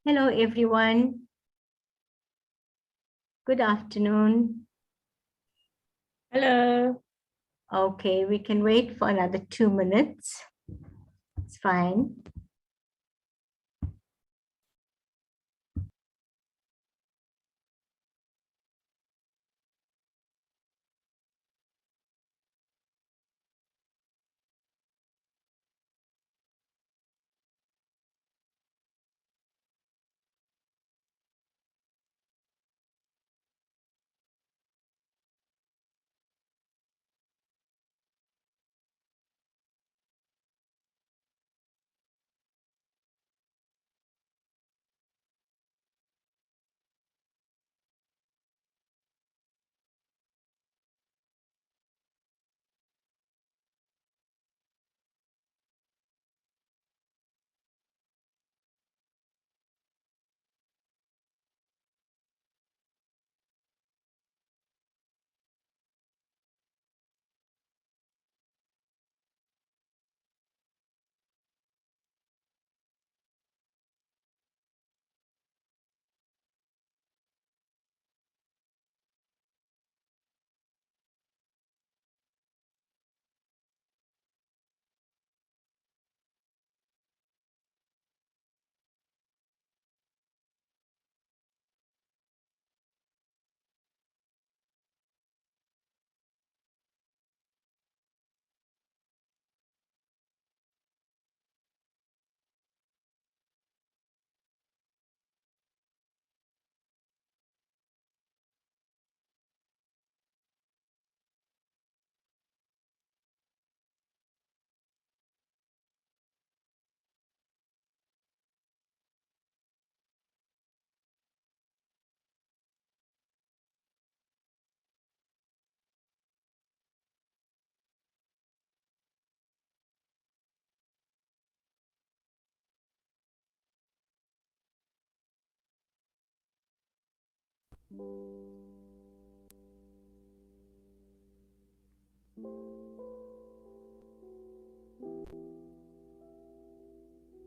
Hello, everyone. Good afternoon. Hello. Okay, we can wait for another 2 minutes. It's fine.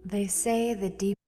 They say the deep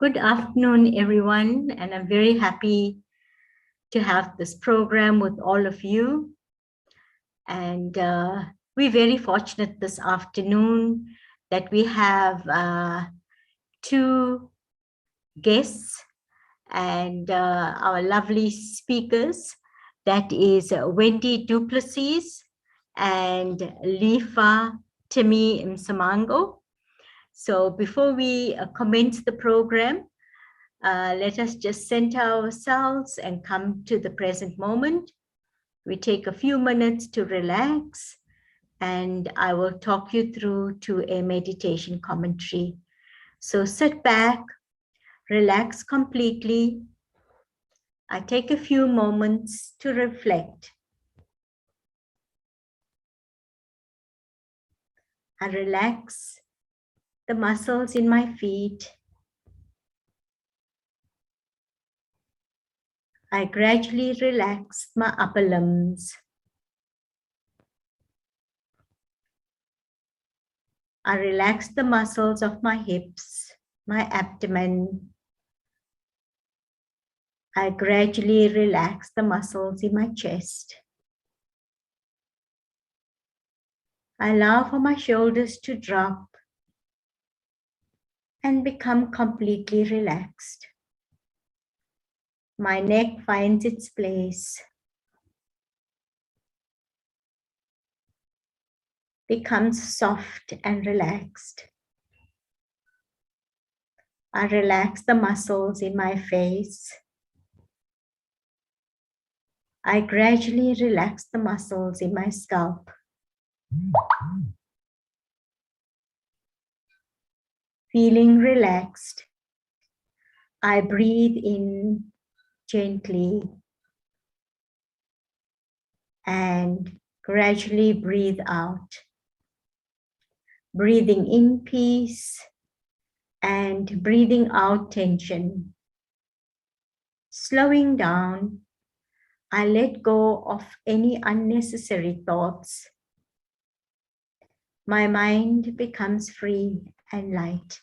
Good afternoon, everyone. And I'm very happy to have this program with all of you. And we're very fortunate this afternoon that we have two guests and our lovely speakers. That is Wendy Duplessis and Lifa Timi Msamango. So before we commence the program, let us just center ourselves and come to the present moment. We take a few minutes to relax, and I will talk you through to a meditation commentary. So sit back, relax completely, I take a few moments to reflect. I relax the muscles in my feet. I gradually relax my upper limbs. I relax the muscles of my hips, my abdomen. I gradually relax the muscles in my chest. I allow for my shoulders to drop and become completely relaxed. My neck finds its place, becomes soft and relaxed. I relax the muscles in my face. I gradually relax the muscles in my scalp. Feeling relaxed, I breathe in gently and gradually breathe out. Breathing in peace and breathing out tension. Slowing down, I let go of any unnecessary thoughts. My mind becomes free and light.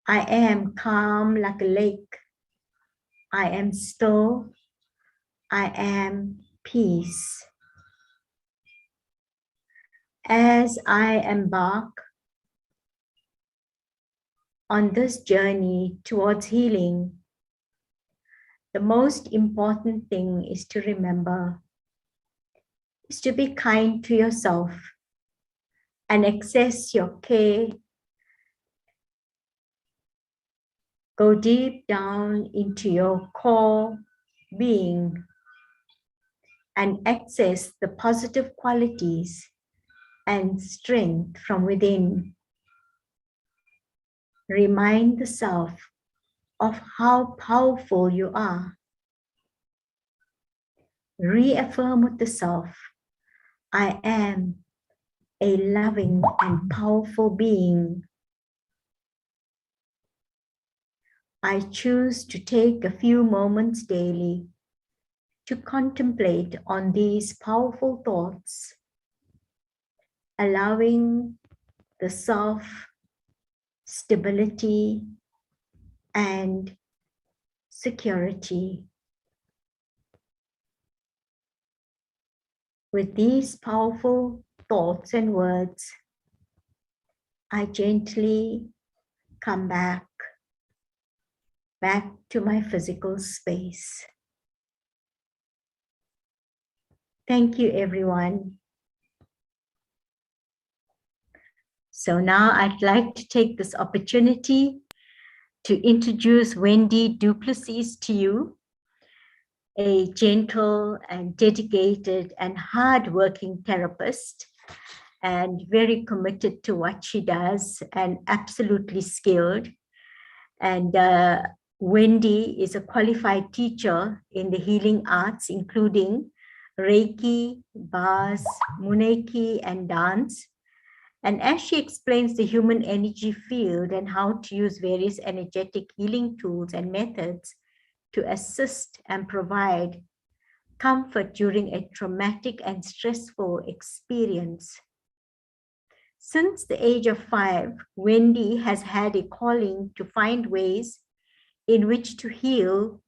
I am calm like a lake. I am still. I am peace. As I embark on this journey towards healing, the most important thing is to remember is to be kind to yourself and access your care. Go deep down into your core being and access the positive qualities and strength from within. Remind the self of how powerful you are. Reaffirm with the self, I am a loving and powerful being. I choose to take a few moments daily to contemplate on these powerful thoughts, allowing the self stability and security. With these powerful thoughts and words, I gently come back to my physical space. Thank you, everyone. So now I'd like to take this opportunity to introduce Wendy Duplessis to you, a gentle and dedicated and hardworking therapist, and very committed to what she does and absolutely skilled. And Wendy is a qualified teacher in the healing arts, including Reiki, bars, Muneiki, and dance. And as she explains the human energy field and how to use various energetic healing tools and methods to assist and provide comfort during a traumatic and stressful experience. Since the age of 5, Wendy has had a calling to find ways in which to heal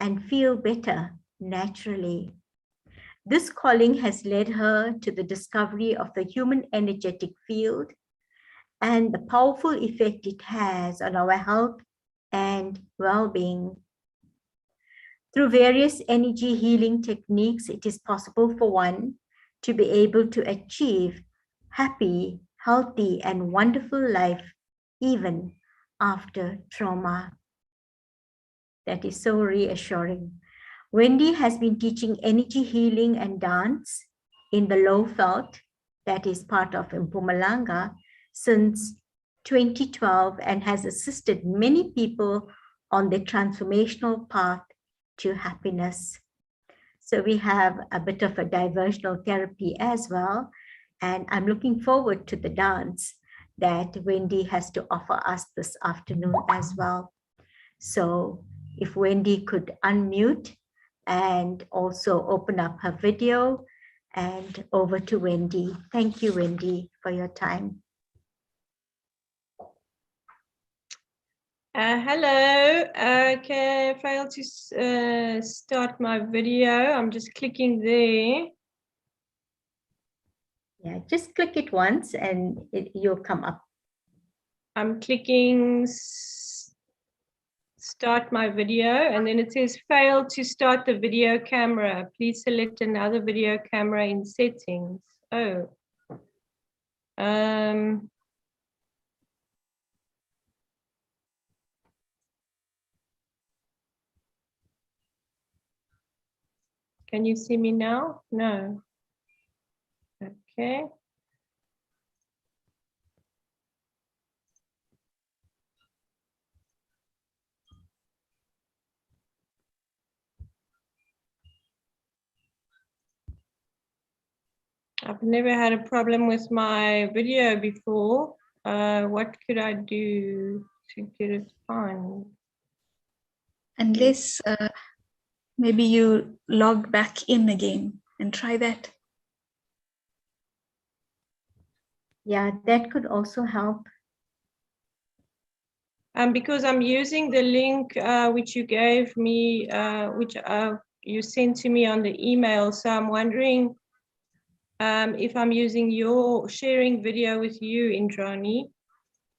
and feel better naturally. This calling has led her to the discovery of the human energetic field and the powerful effect it has on our health and well-being. Through various energy healing techniques, it is possible for one to be able to achieve happy, healthy, and wonderful life even after trauma. That is so reassuring. Wendy has been teaching energy healing and dance in the low felt, that is part of Mpumalanga, since 2012 and has assisted many people on their transformational path to happiness. So we have a bit of a diversional therapy as well. And I'm looking forward to the dance that Wendy has to offer us this afternoon as well. So if Wendy could unmute and also open up her video, and over to Wendy. Thank you, Wendy, for your time. Hello. Okay, I failed to start my video. I'm just clicking there. Yeah, just click it once and you'll come up. I'm clicking start my video, and then it says failed to start the video camera. Please select another video camera in settings. Oh. Can you see me now? No. Okay. I've never had a problem with my video before. What could I do to get it on? Unless maybe you log back in again and try that. Yeah, that could also help. Because I'm using the link which you gave me, which you sent to me on the email. So I'm wondering if I'm using your sharing video with you, Indrani.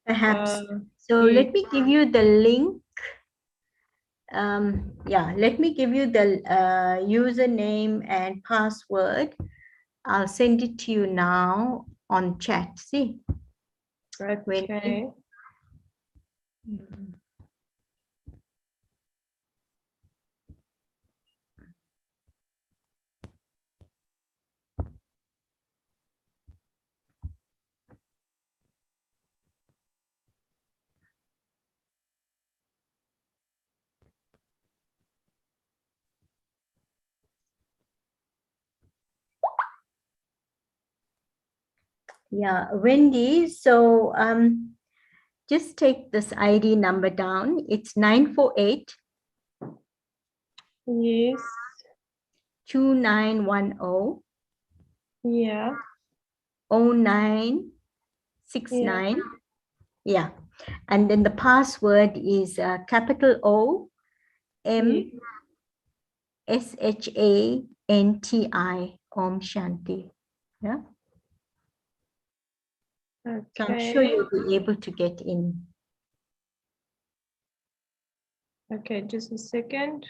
Perhaps. So let me give you the link. Yeah, let me give you the username and password. I'll send it to you now on chat. See? Okay. Yeah, Wendy. So just take this ID number down. It's 948. Yes. 2910. Yeah. 0969. Yeah. And then the password is capital O M SHANTI, Om Shanti. Yeah. Okay. So I'm sure you'll be able to get in. Okay, just a second.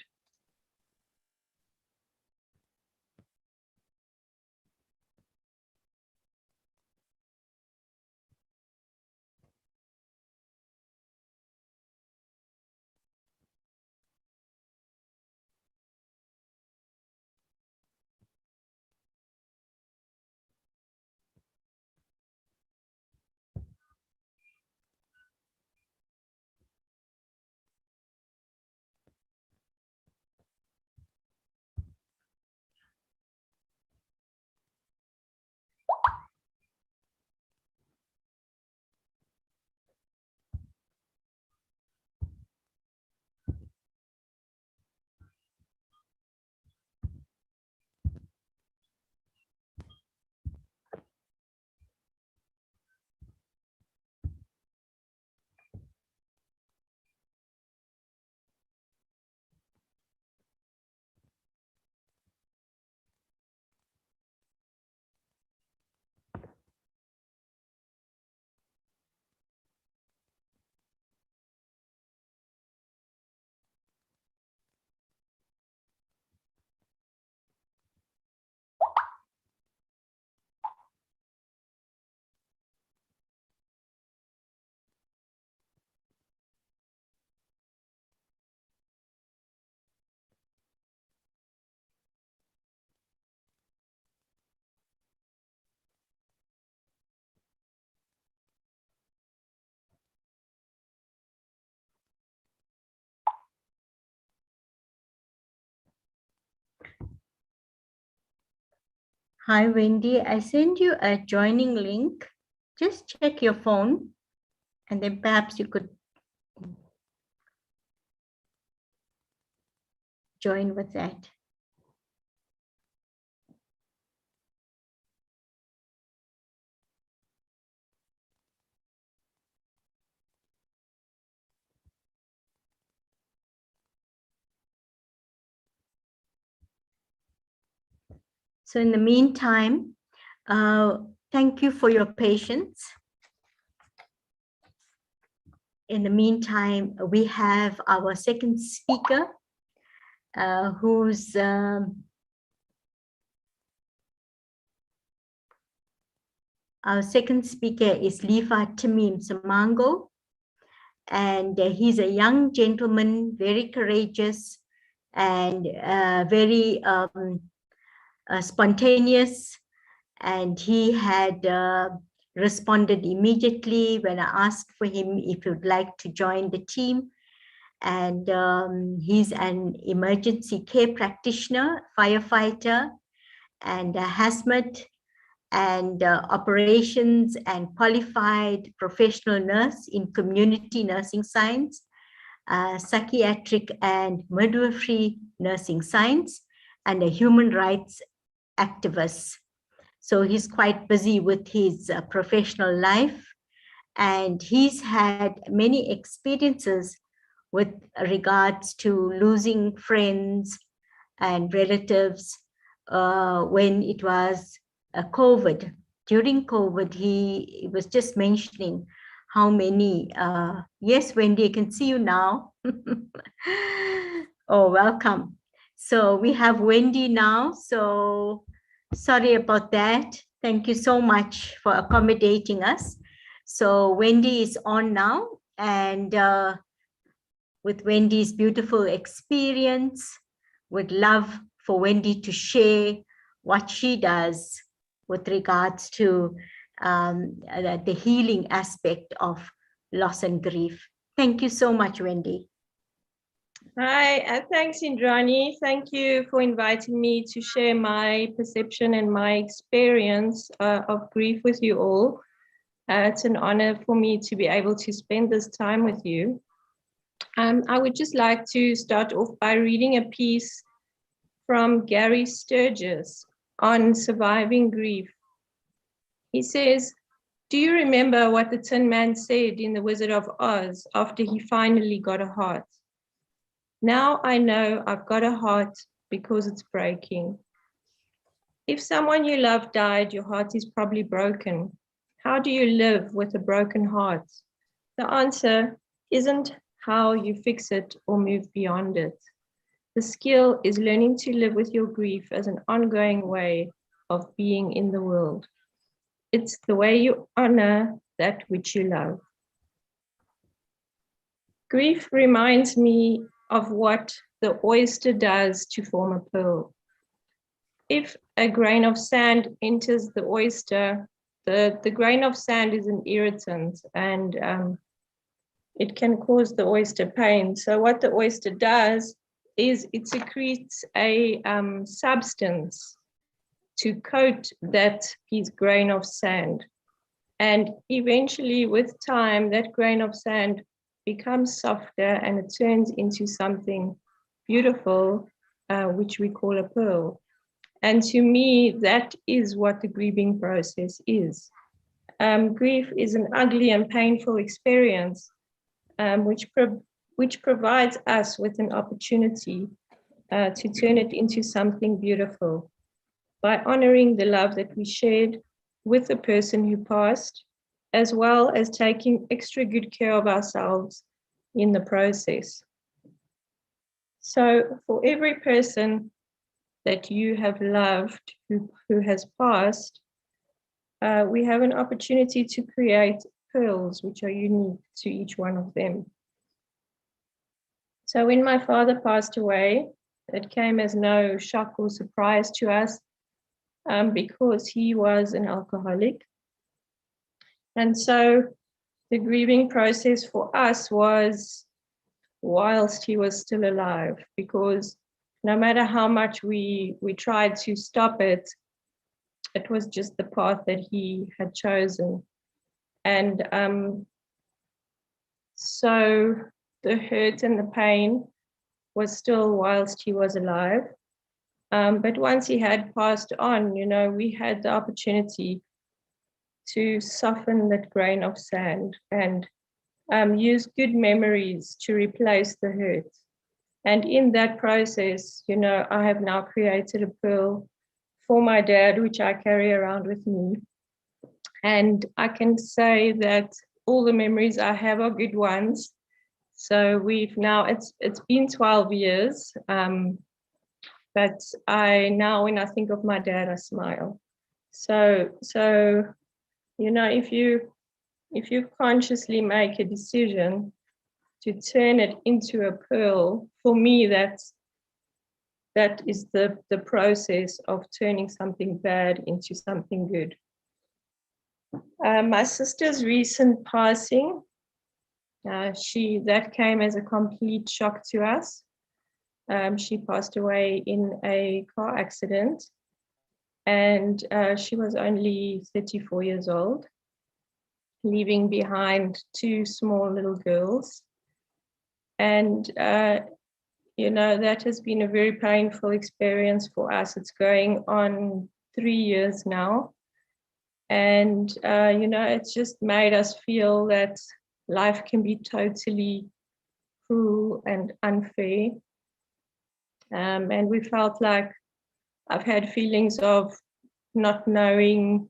Hi, Wendy. I sent you a joining link. Just check your phone, and then perhaps you could join with that. So in the meantime, thank you for your patience. In the meantime, we have our second speaker, who's our second speaker is Lifa Timim Samango, and he's a young gentleman, very courageous and very spontaneous, and he had responded immediately when I asked for him if he would like to join the team. And he's an emergency care practitioner, firefighter, and a hazmat and operations and qualified professional nurse in community nursing science, psychiatric and midwifery nursing science, and a human rights activist. So he's quite busy with his professional life, and he's had many experiences with regards to losing friends and relatives when it was COVID. During COVID, he was just mentioning how many, yes, Wendy, I can see you now. Oh, welcome. So we have Wendy now. So sorry about that. Thank you so much for accommodating us. So Wendy is on now, and with Wendy's beautiful experience, would love for Wendy to share what she does with regards to the healing aspect of loss and grief. Thank you so much, Wendy. Hi, thanks, Indrani. Thank you for inviting me to share my perception and my experience of grief with you all. It's an honor for me to be able to spend this time with you. I would just like to start off by reading a piece from Gary Sturgis on surviving grief. He says, "Do you remember what the Tin Man said in The Wizard of Oz after he finally got a heart? Now I know I've got a heart because it's breaking. If someone you love died, your heart is probably broken. How do you live with a broken heart? The answer isn't how you fix it or move beyond it. The skill is learning to live with your grief as an ongoing way of being in the world. It's the way you honor that which you love." Grief reminds me of what the oyster does to form a pearl. If a grain of sand enters the oyster, the grain of sand is an irritant, and it can cause the oyster pain. So what the oyster does is it secretes a substance to coat that piece grain of sand. And eventually, with time, that grain of sand becomes softer and it turns into something beautiful, which we call a pearl. And to me, that is what the grieving process is. Grief is an ugly and painful experience, which provides us with an opportunity to turn it into something beautiful by honoring the love that we shared with the person who passed, as well as taking extra good care of ourselves in the process. So for every person that you have loved who has passed, we have an opportunity to create pearls which are unique to each one of them. So when my father passed away, it came as no shock or surprise to us, because he was an alcoholic. And so the grieving process for us was whilst he was still alive, because no matter how much we tried to stop it, it was just the path that he had chosen. And so the hurt and the pain was still whilst he was alive. But once he had passed on, you know, we had the opportunity to soften that grain of sand and use good memories to replace the hurt. And in that process, you know, I have now created a pearl for my dad, which I carry around with me. And I can say that all the memories I have are good ones. So we've now, it's been 12 years, but I now, when I think of my dad, I smile. So you know, if you consciously make a decision to turn it into a pearl, for me, that is the process of turning something bad into something good. My sister's recent passing, that came as a complete shock to us. She passed away in a car accident, and she was only 34 years old, leaving behind 2 small little girls. And you know, that has been a very painful experience for us. It's going on 3 years now. And, you know, it's just made us feel that life can be totally cruel and unfair. And we felt like I've had feelings of not knowing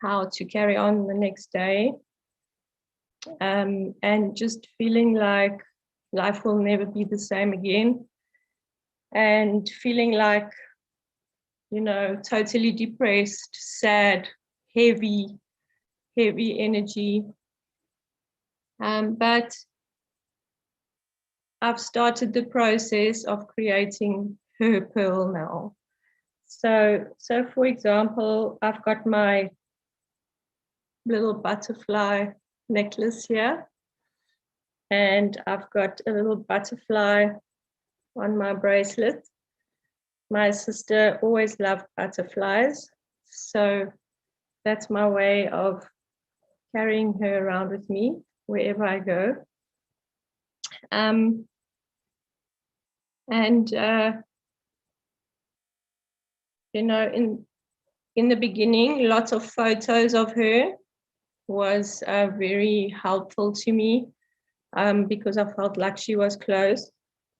how to carry on the next day. And just feeling like life will never be the same again. And feeling like, you know, totally depressed, sad, heavy energy. But I've started the process of creating her pearl now. So for example, I've got my little butterfly necklace here, and I've got a little butterfly on my bracelet. My sister always loved butterflies, so that's my way of carrying her around with me wherever I go. You know, in the beginning, lots of photos of her was very helpful to me, because I felt like she was close.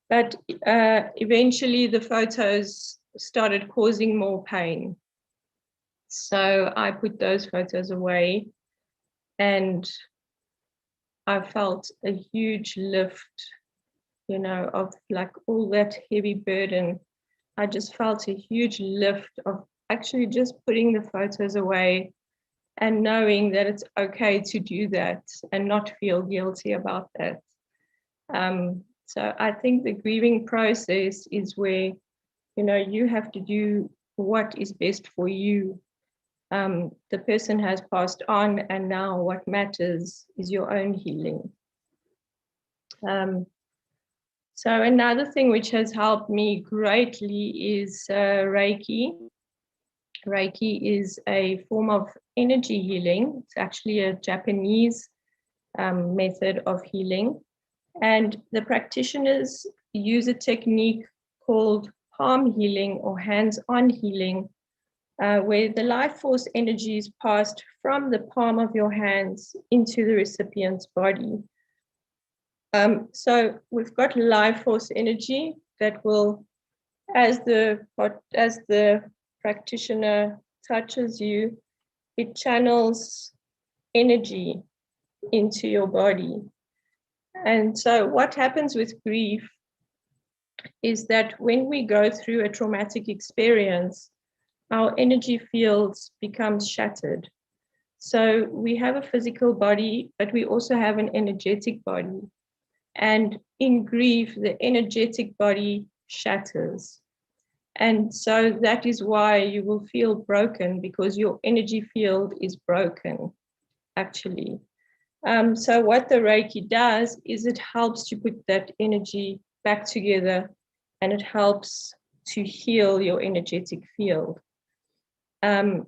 But eventually the photos started causing more pain. So I put those photos away, and I felt a huge lift, you know, of like all that heavy burden. I just felt a huge lift of actually just putting the photos away and knowing that it's okay to do that and not feel guilty about that. So I think the grieving process is where, you know, you have to do what is best for you. The person has passed on, and now what matters is your own healing. So another thing which has helped me greatly is Reiki. Reiki is a form of energy healing. It's actually a Japanese method of healing. And the practitioners use a technique called palm healing or hands-on healing, where the life force energy is passed from the palm of your hands into the recipient's body. So we've got life force energy that will, as the practitioner touches you, it channels energy into your body. And so what happens with grief is that when we go through a traumatic experience, our energy fields become shattered. So we have a physical body, but we also have an energetic body. And in grief, the energetic body shatters. And so that is why you will feel broken, because your energy field is broken, actually. So what the Reiki does is it helps to put that energy back together, and it helps to heal your energetic field. and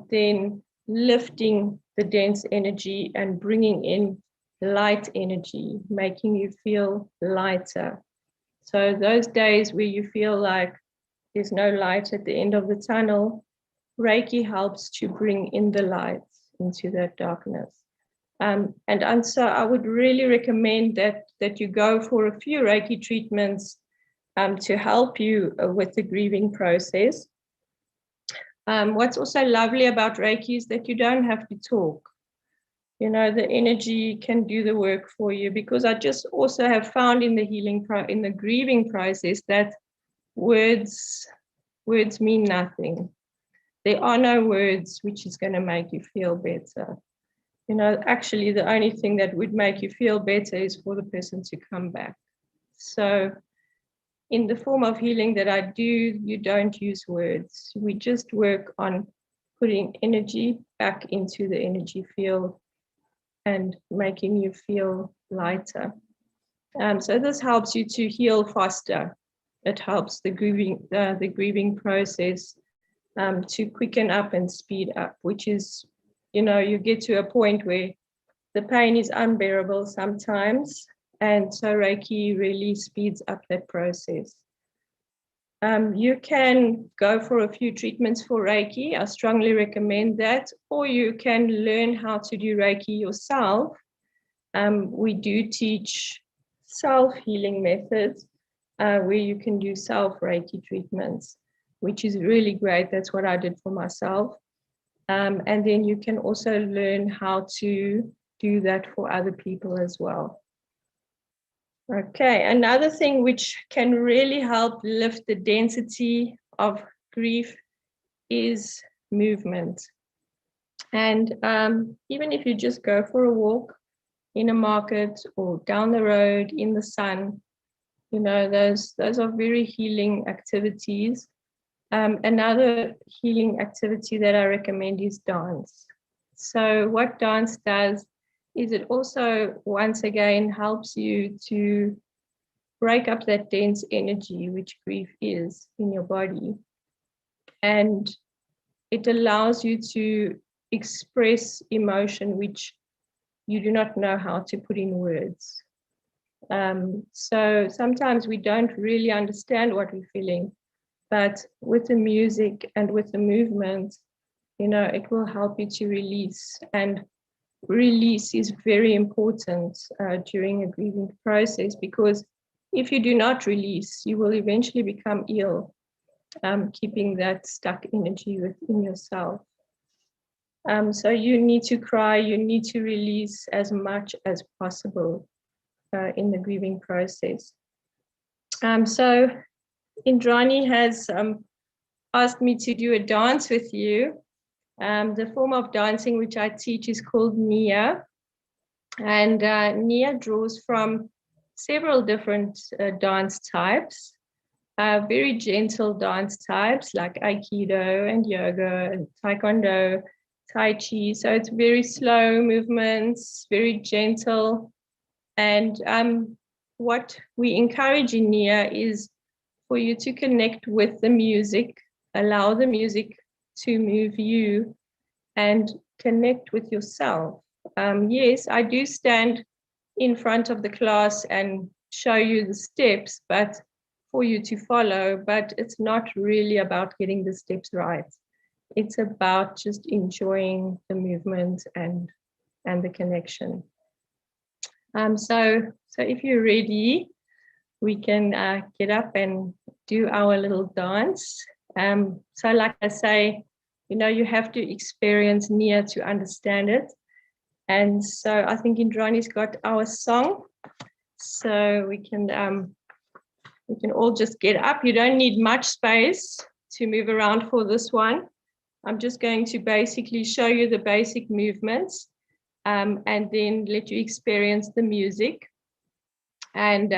then lifting the dense energy and bringing in light energy, making you feel lighter. So those days where you feel like there's no light at the end of the tunnel, Reiki helps to bring in the light into that darkness. And so I would really recommend that you go for a few Reiki treatments to help you with the grieving process. What's also lovely about Reiki is that you don't have to talk. You know, the energy can do the work for you, because I just also have found in the in the grieving process that words mean nothing. There are no words which is going to make you feel better. You know, actually the only thing that would make you feel better is for the person to come back. So in the form of healing that I do, you don't use words. We just work on putting energy back into the energy field and making you feel lighter. So this helps you to heal faster. It helps the grieving process to quicken up and speed up, which is, you know, you get to a point where the pain is unbearable sometimes. And so Reiki really speeds up that process. You can go for a few treatments for Reiki. I strongly recommend that. Or you can learn how to do Reiki yourself. We do teach self-healing methods where you can do self-Reiki treatments, which is really great. That's what I did for myself. And then you can also learn how to do that for other people as well. Okay, another thing which can really help lift the density of grief is movement. And even if you just go for a walk in a market or down the road in the sun, you know, those are very healing activities. Another healing activity that I recommend is dance. So what dance does is it also, once again, helps you to break up that dense energy, which grief is in your body. And it allows you to express emotion which you do not know how to put in words. So sometimes we don't really understand what we're feeling, but with the music and with the movement, you know, it will help you to release. And release is very important during a grieving process, because if you do not release, you will eventually become ill, keeping that stuck energy within yourself. So you need to cry, you need to release as much as possible in the grieving process. So Indrani has asked me to do a dance with you. The form of dancing which I teach is called Nia. And Nia draws from several different dance types, very gentle dance types like Aikido and yoga and Taekwondo, Tai Chi. So it's very slow movements, very gentle. And what we encourage in Nia is for you to connect with the music, allow the music to move you, and connect with yourself. Yes, I do stand in front of the class and show you the steps, but for you to follow, but it's not really about getting the steps right. It's about just enjoying the movement and the connection. So if you're ready, we can get up and do our little dance. So like I say, you know, you have to experience Nia to understand it. And so I think Indrani's got our song. So we can all just get up. You don't need much space to move around for this one. I'm just going to basically show you the basic movements and then let you experience the music. And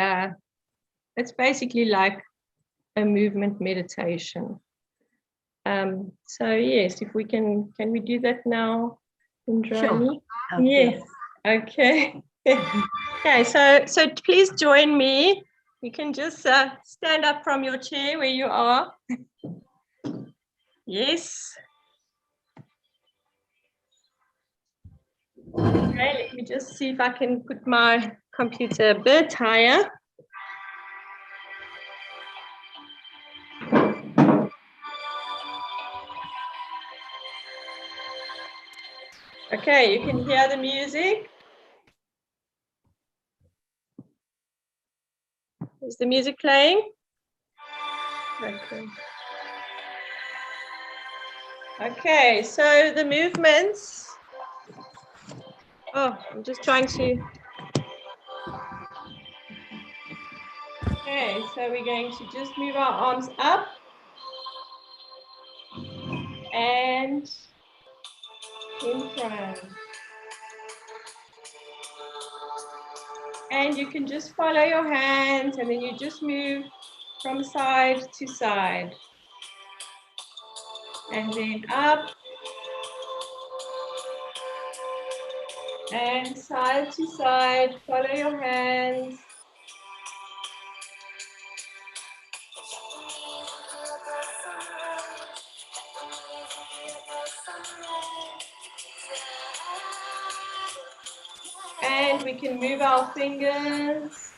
it's basically like a movement meditation. So yes, if we can we do that now, Indrani? Sure. Okay. Yes. Okay. Okay. So please join me. You can just stand up from your chair where you are. Yes. Okay, let me just see if I can put my computer a bit higher. Okay, you can hear the music. Is the music playing? Okay. Okay, so the movements. Oh, I'm just trying to. Okay, so we're going to just move our arms up and in front. And you can just follow your hands and then you just move from side to side. And then up and side to side, follow your hands. And we can move our fingers.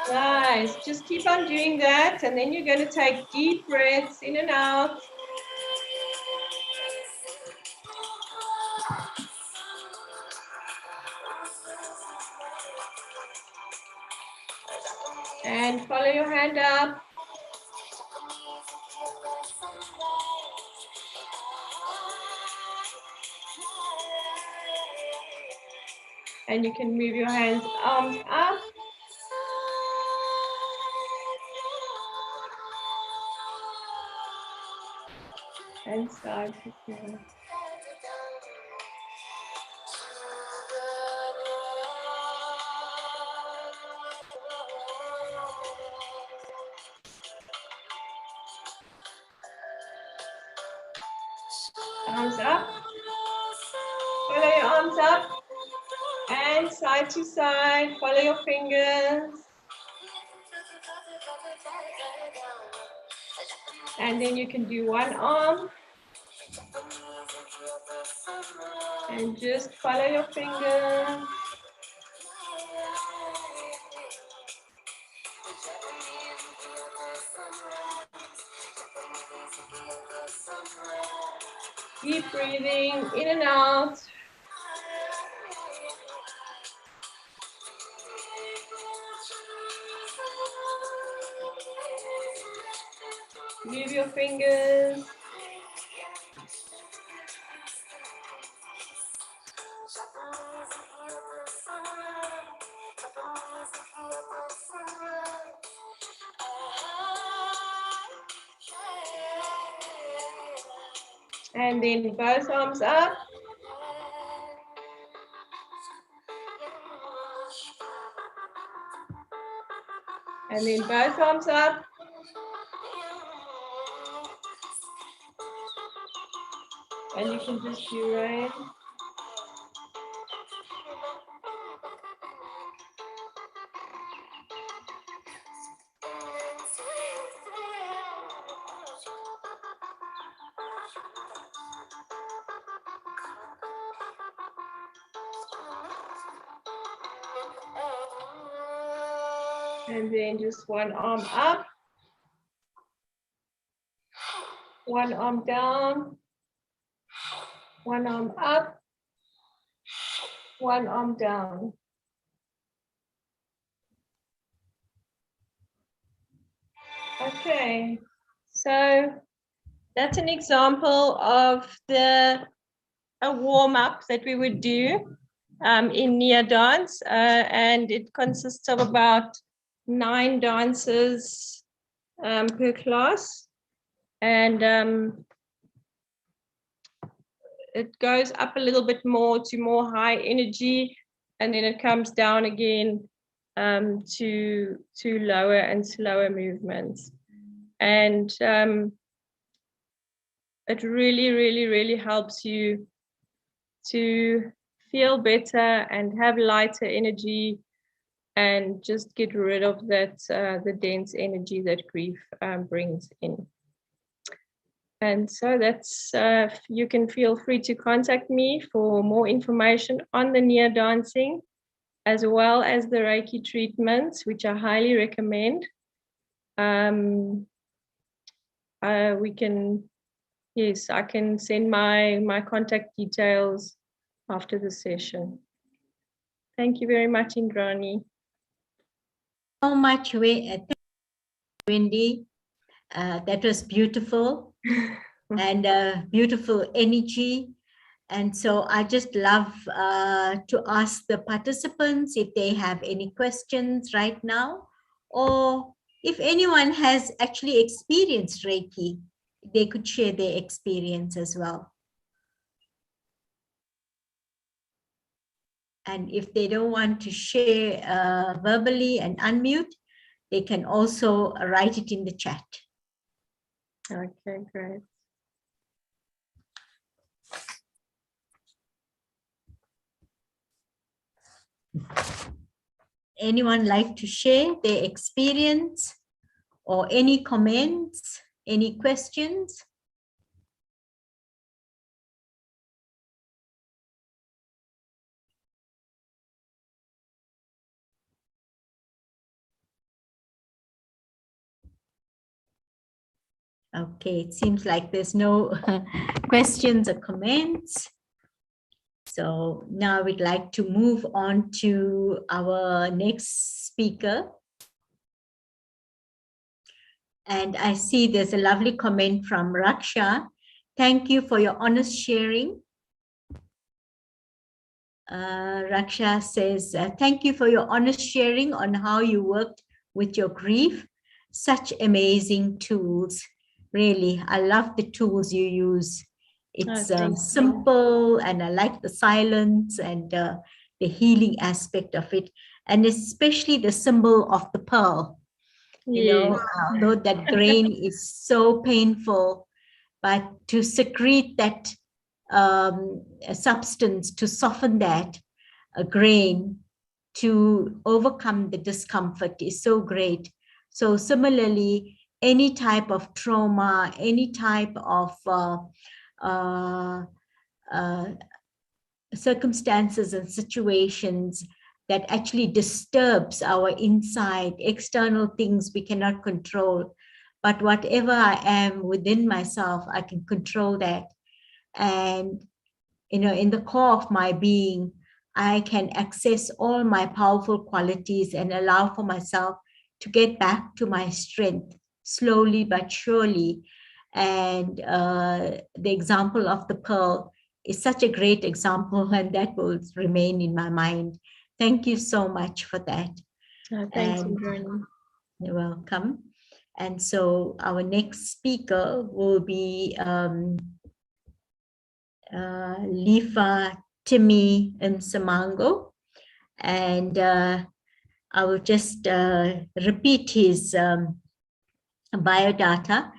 Nice, just keep on doing that and then you're going to take deep breaths in and out. And follow your hand up. And you can move your hands, arms up. And side to side. Arms up. Follow your arms up. And side to side. Follow your fingers. And then you can do one arm. And just follow your fingers. Keep breathing in and out. Move your fingers. And then both arms up. And then both arms up. And you can just do rain. And then just one arm up. One arm down. One arm up. One arm down. Okay, so that's an example of a warm-up that we would do in Nia dance, and it consists of about 9 dances per class, and it goes up a little bit more to more high energy, and then it comes down again to lower and slower movements. And it really helps you to feel better and have lighter energy and just get rid of that, the dense energy that grief brings in. And so that's, you can feel free to contact me for more information on the near dancing, as well as the Reiki treatments, which I highly recommend. We can, yes, I can send my contact details after the session. Thank you very much, Indrani. So much, Wendy. That was beautiful and beautiful energy. And so I just love to ask the participants if they have any questions right now, or if anyone has actually experienced Reiki, they could share their experience as well. And if they don't want to share verbally and unmute, they can also write it in the chat. Okay, great. Anyone like to share their experience or any comments, any questions? Okay, it seems like there's no questions or comments. So now we'd like to move on to our next speaker. And I see there's a lovely comment from Raksha. Thank you for your honest sharing. Raksha says, thank you for your honest sharing on how you worked with your grief. Such amazing tools. Really, I love the tools you use. It's simple, and I like the silence and the healing aspect of it, and especially the symbol of the pearl. You know, although that grain is so painful, but to secrete that substance, to soften that grain, to overcome the discomfort is so great. So similarly, any type of trauma, any type of circumstances and situations that actually disturbs our inside, external things we cannot control. But whatever I am within myself, I can control that. And, you know, in the core of my being, I can access all my powerful qualities and allow for myself to get back to my strength slowly but surely. And the example of the pearl is such a great example, and that will remain in my mind. Thank you so much for that. Thanks, Indrani. You're welcome. And so our next speaker will be Lifa Timmy Nsamango, and I will just repeat his biodata.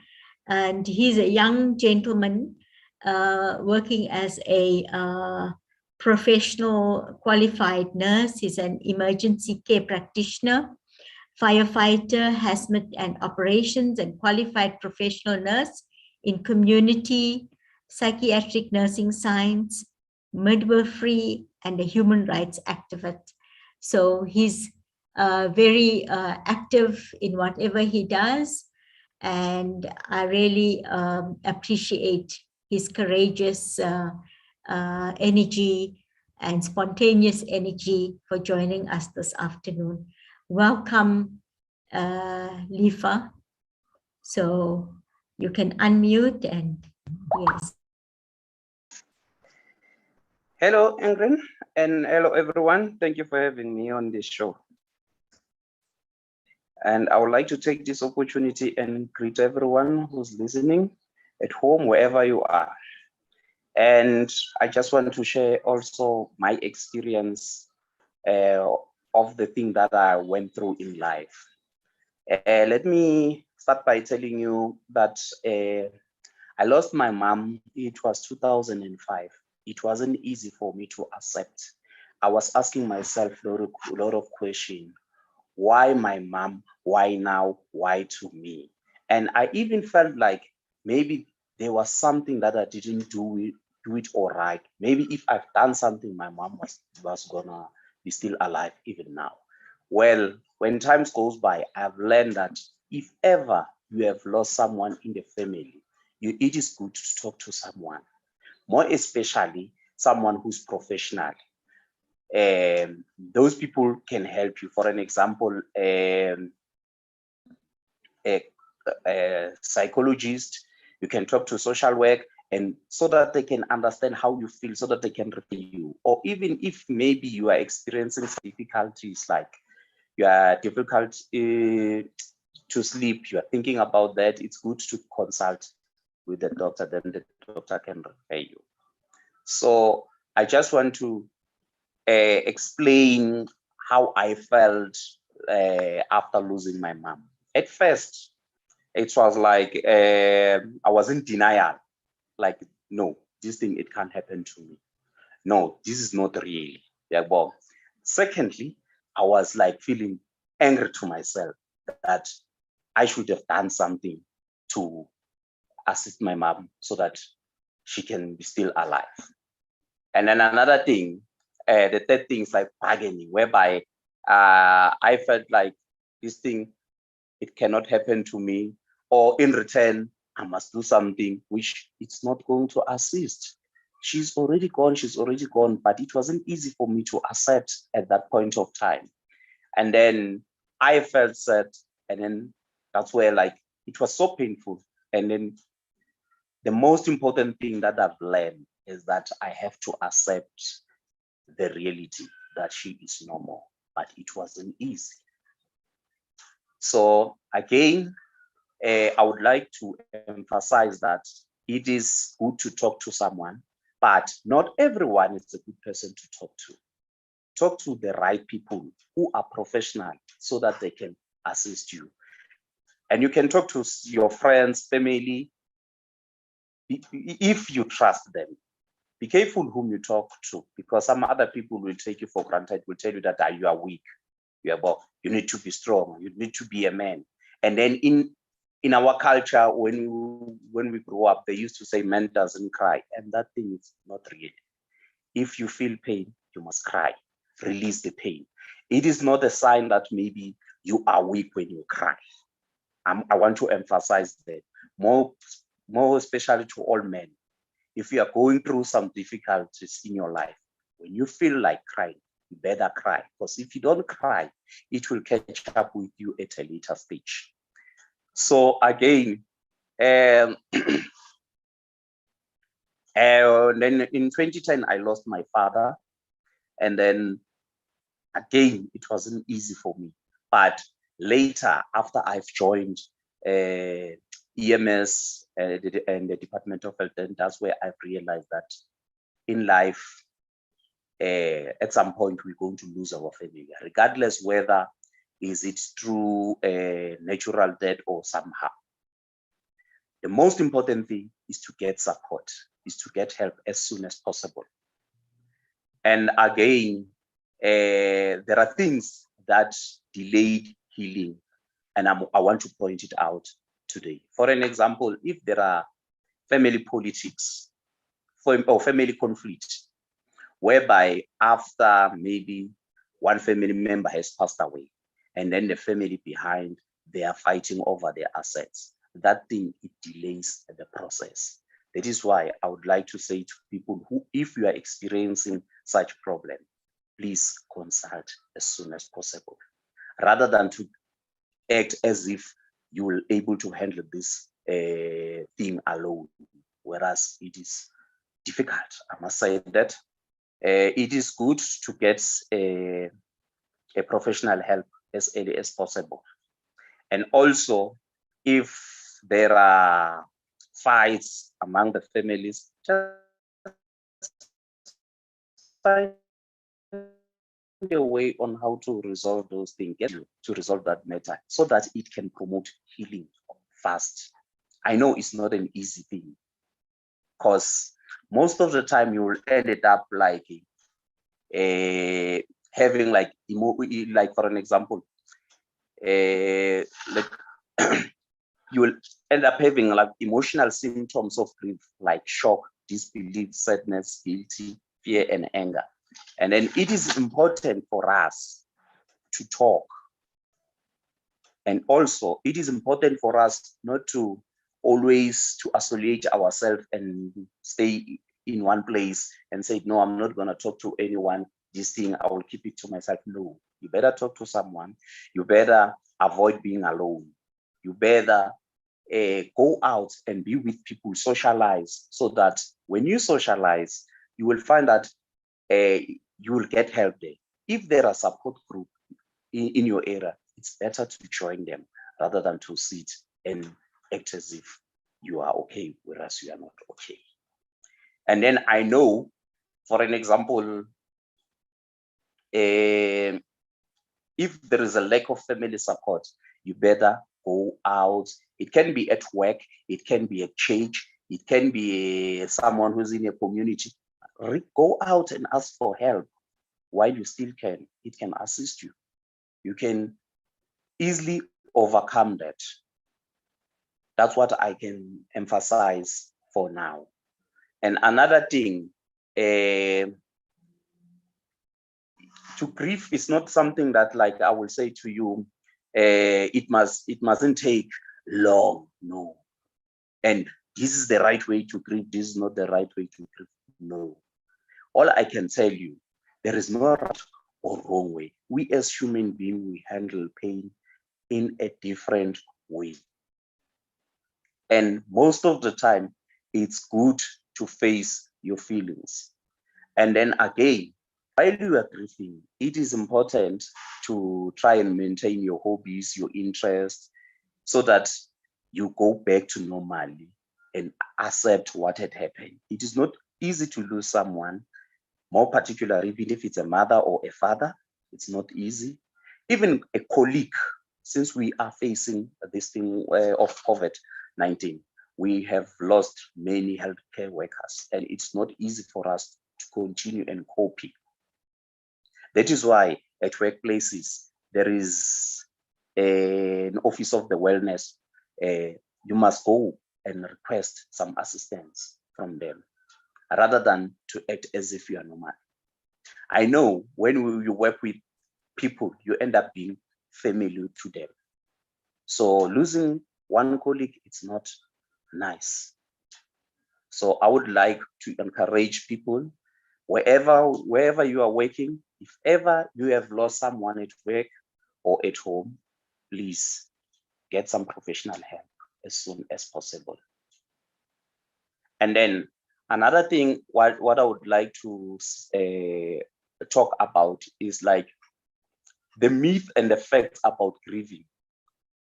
And he's a young gentleman working as a professional qualified nurse. He's an emergency care practitioner, firefighter, hazmat and operations, and qualified professional nurse in community, psychiatric nursing science, midwifery, and a human rights activist. So he's very active in whatever he does. And I really appreciate his courageous energy and spontaneous energy for joining us this afternoon. Welcome, Lifa. So you can unmute and yes. Hello, Ingrid, and hello, everyone. Thank you for having me on this show. And I would like to take this opportunity and greet everyone who's listening at home, wherever you are. And I just want to share also my experience of the thing that I went through in life. Let me start by telling you that I lost my mom. It was 2005. It wasn't easy for me to accept. I was asking myself a lot of questions. why my mom? Why now? Why to me? And I even felt like maybe there was something that I didn't do it all right. Maybe if I've done something, my mom was gonna be still alive even now. Well, when times goes by, I've learned that if ever you have lost someone in the family, it is good to talk to someone, more especially someone who's professional. Those people can help you. For an example, a psychologist, you can talk to social work, and so that they can understand how you feel, so that they can refer you. Or even if maybe you are experiencing difficulties, like you are difficult to sleep, you are thinking about that, it's good to consult with the doctor, then the doctor can refer you. So I just want to explain how I felt after losing my mom. At first, it was like I was in denial, like, no, this thing, it can't happen to me. No, this is not real. Yeah, well, secondly, I was like feeling angry to myself that I should have done something to assist my mom so that she can be still alive. And then another thing, the third thing is like bargaining, whereby I felt like this thing, it cannot happen to me, or in return, I must do something which it's not going to assist. She's already gone, but it wasn't easy for me to accept at that point of time. And then I felt sad, and then that's where like it was so painful. And then the most important thing that I've learned is that I have to accept the reality that she is no more, but it wasn't easy. So again, I would like to emphasize that it is good to talk to someone, but not everyone is a good person to talk to. Talk to the right people who are professional so that they can assist you. And you can talk to your friends, family, if you trust them. Be careful whom you talk to, because some other people will take you for granted, will tell you that you are weak. You need to be strong. You need to be a man. And then in our culture, when we grew up, they used to say man doesn't cry, and that thing is not real. If you feel pain, you must cry. Release the pain. It is not a sign that maybe you are weak when you cry. I want to emphasize that more especially to all men. If you are going through some difficulties in your life, when you feel like crying, you better cry, because if you don't cry, it will catch up with you at a later stage. So again, then in 2010, I lost my father. And then again, it wasn't easy for me. But later, after I've joined EMS and the Department of Health, then that's where I've realized that in life, at some point, we're going to lose our family, regardless whether is it through natural death or somehow. The most important thing is to get support, is to get help as soon as possible. And again, there are things that delayed healing, and I want to point it out today. For an example, if there are family politics or family conflict, whereby after maybe one family member has passed away, and then the family behind, they are fighting over their assets, that thing, it delays the process. That is why I would like to say to people who, if you are experiencing such problem, please consult as soon as possible, rather than to act as if you will able to handle this thing alone, whereas it is difficult. I must say that it is good to get a professional help as early as possible. And also, if there are fights among the families, just find a way on how to resolve those things, to resolve that matter, so that it can promote healing fast. I know it's not an easy thing, because most of the time you will end it up like having like for an example, like you will end up having like emotional symptoms of grief, like shock, disbelief, sadness, guilty, fear, and anger. And then it is important for us to talk. And also it is important for us not to always to isolate ourselves and stay in one place and say, no, I'm not going to talk to anyone. This thing, I will keep it to myself. No, you better talk to someone. You better avoid being alone. You better go out and be with people, socialize, so that when you socialize, you will find that you will get help there. If there are support group in your area, it's better to join them rather than to sit and act as if you are okay, whereas you are not okay. And then I know, for an example, if there is a lack of family support, you better go out. It can be at work, it can be at church, it can be someone who's in a community. Go out and ask for help while you still can. It can assist you. You can easily overcome that. That's what I can emphasize for now. And another thing, to grieve is not something that, like I will say to you, it mustn't take long. No. And this is the right way to grieve. This is not the right way to grieve. No. All I can tell you, there is no right or wrong way. We as human beings, we handle pain in a different way. And most of the time, it's good to face your feelings. And then again, while you are grieving, it is important to try and maintain your hobbies, your interests, so that you go back to normality and accept what had happened. It is not easy to lose someone, more particularly even if it's a mother or a father. It's not easy. Even a colleague, since we are facing this thing of COVID-19, we have lost many healthcare workers, and it's not easy for us to continue and coping. That is why at workplaces, there is an office of the wellness. You must go and request some assistance from them rather than to act as if you are normal. I know when you work with people, you end up being familiar to them. So losing one colleague, it's not nice. So I would like to encourage people, wherever you are working, if ever you have lost someone at work or at home, please get some professional help as soon as possible. And then another thing, what I would like to talk about is like the myth and the facts about grieving.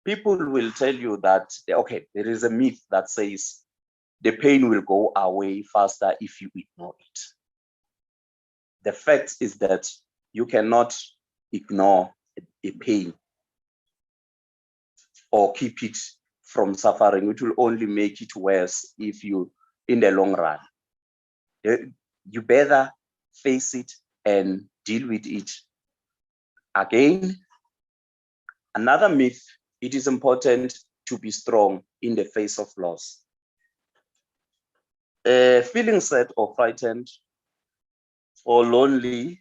People will tell you that, okay, there is a myth that says the pain will go away faster if you ignore it. The fact is that you cannot ignore a pain or keep it from suffering. It will only make it worse if you, in the long run. You better face it and deal with it. Again, another myth, it is important to be strong in the face of loss. Feeling sad or frightened or lonely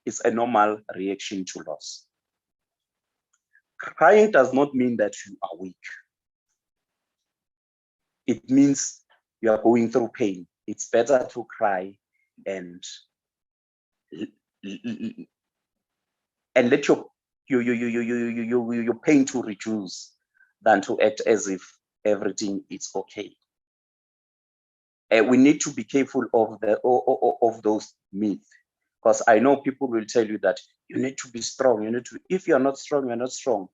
is a normal reaction to loss. Crying does not mean that you are weak. It means you are going through pain. It's better to cry and let your pain to reduce than to act as if everything is okay. We need to be careful of those myths, because I know people will tell you that you need to be strong. If you're not strong, you're not strong.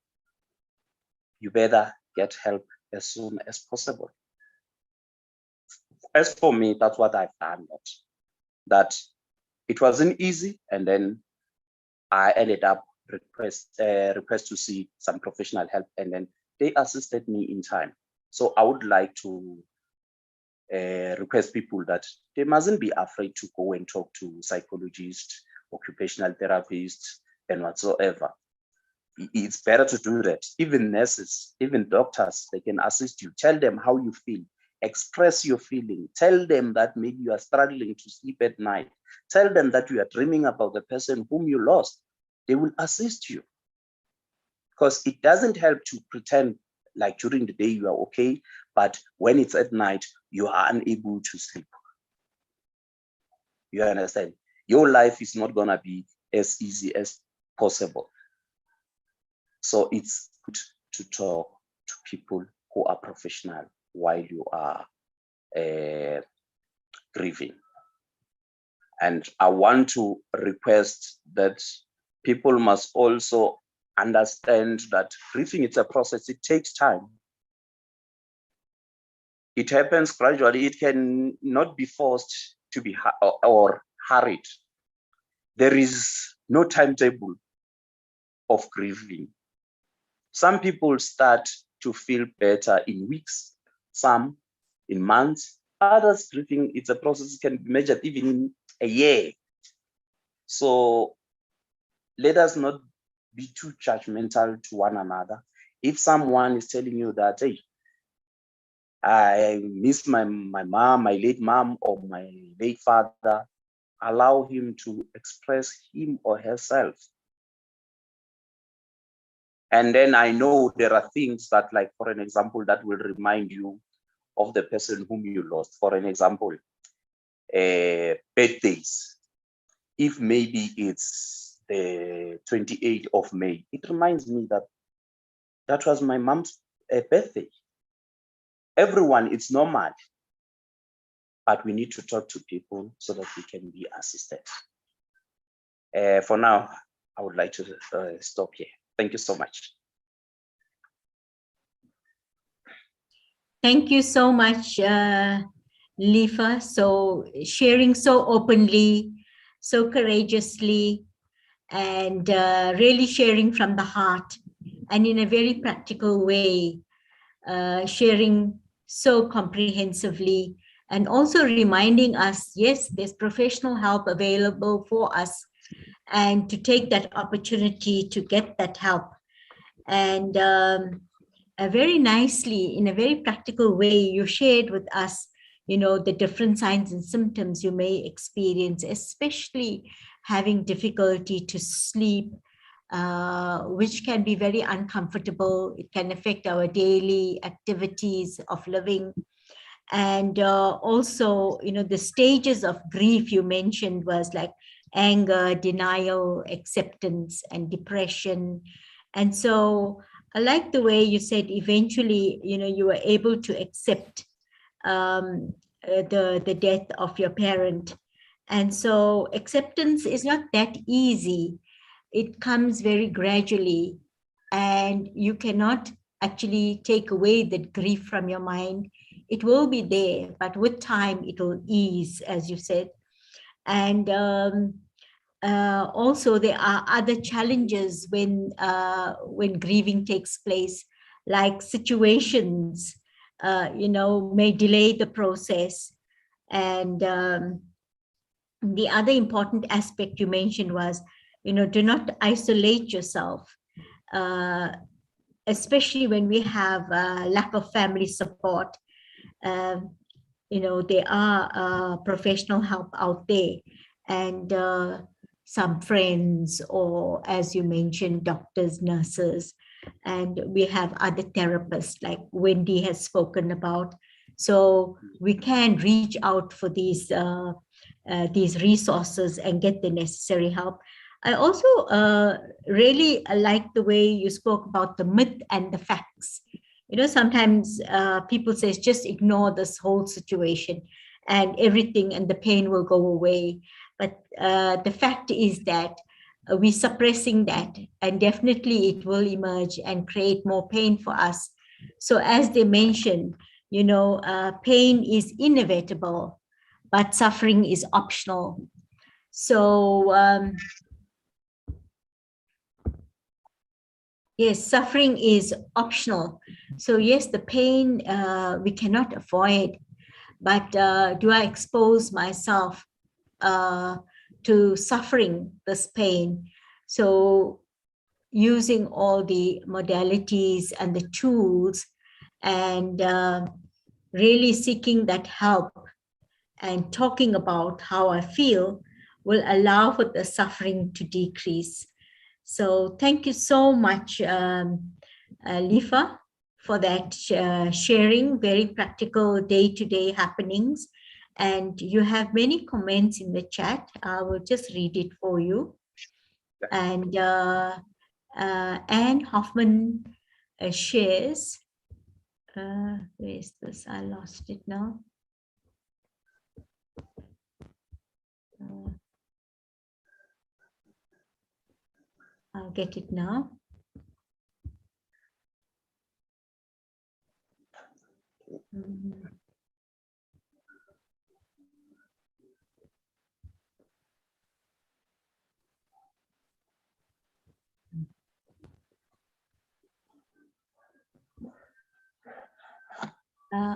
You better get help as soon as possible. As for me, that's what I've done. That it wasn't easy, and then I ended up request to see some professional help, and then they assisted me in time. So I would like to request people that they mustn't be afraid to go and talk to psychologists, occupational therapists, and whatsoever. it's better to do that. Even nurses, even doctors, they can assist you. Tell them how you feel. Express your feeling. Tell them that maybe you are struggling to sleep at night. Tell them that you are dreaming about the person whom you lost. They will assist you. Because it doesn't help to pretend like during the day you are okay, but when it's at night, you are unable to sleep. You understand? Your life is not going to be as easy as possible. So it's good to talk to people who are professional while you are grieving. And I want to request that people must also understand that grieving is a process. It takes time. It happens gradually. It can not be forced to be or hurried. There is no timetable of grieving. Some people start to feel better in weeks, some in months. Others, grieving, it's a process, can be measured even in a year. So let us not be too judgmental to one another. If someone is telling you that, hey, I miss my mom, my late mom, or my late father, allow him to express him or herself. And then I know there are things that, like, for an example, that will remind you of the person whom you lost. For an example, birthdays. If maybe it's the 28th of May, it reminds me that that was my mom's birthday. Everyone, it's normal, but we need to talk to people so that we can be assisted. For now, I would like to stop here. Thank you so much. Thank you so much, Lifa. So sharing so openly, so courageously, and really sharing from the heart, and in a very practical way, sharing so comprehensively, and also reminding us, yes, there's professional help available for us, and to take that opportunity to get that help. And very nicely, in a very practical way, you shared with us, the different signs and symptoms you may experience, especially having difficulty to sleep, which can be very uncomfortable. It can affect our daily activities of living. And also, the stages of grief you mentioned was like anger, denial, acceptance, and depression. And so I like the way you said eventually, you were able to accept the death of your parent. And so acceptance is not that easy. It comes very gradually, and you cannot actually take away that grief from your mind. It will be there, but with time it will ease, as you said. And also there are other challenges when grieving takes place, like situations may delay the process. And the other important aspect you mentioned was, do not isolate yourself, especially when we have lack of family support. There are professional help out there, and some friends, or as you mentioned, doctors, nurses, and we have other therapists like Wendy has spoken about. So we can reach out for these resources and get the necessary help. I also really like the way you spoke about the myth and the facts. Sometimes people say, just ignore this whole situation and everything, and the pain will go away. But the fact is that we're suppressing that, and definitely it will emerge and create more pain for us. So as they mentioned, pain is inevitable, but suffering is optional. So yes, suffering is optional. So yes, the pain we cannot avoid, but do I expose myself to suffering this pain? So using all the modalities and the tools and really seeking that help and talking about how I feel will allow for the suffering to decrease. So thank you so much, Lifa, for that sharing, very practical day-to-day happenings. And you have many comments in the chat. I will just read it for you. And Anne Hoffman shares, where is this? I lost it now. I'll get it now.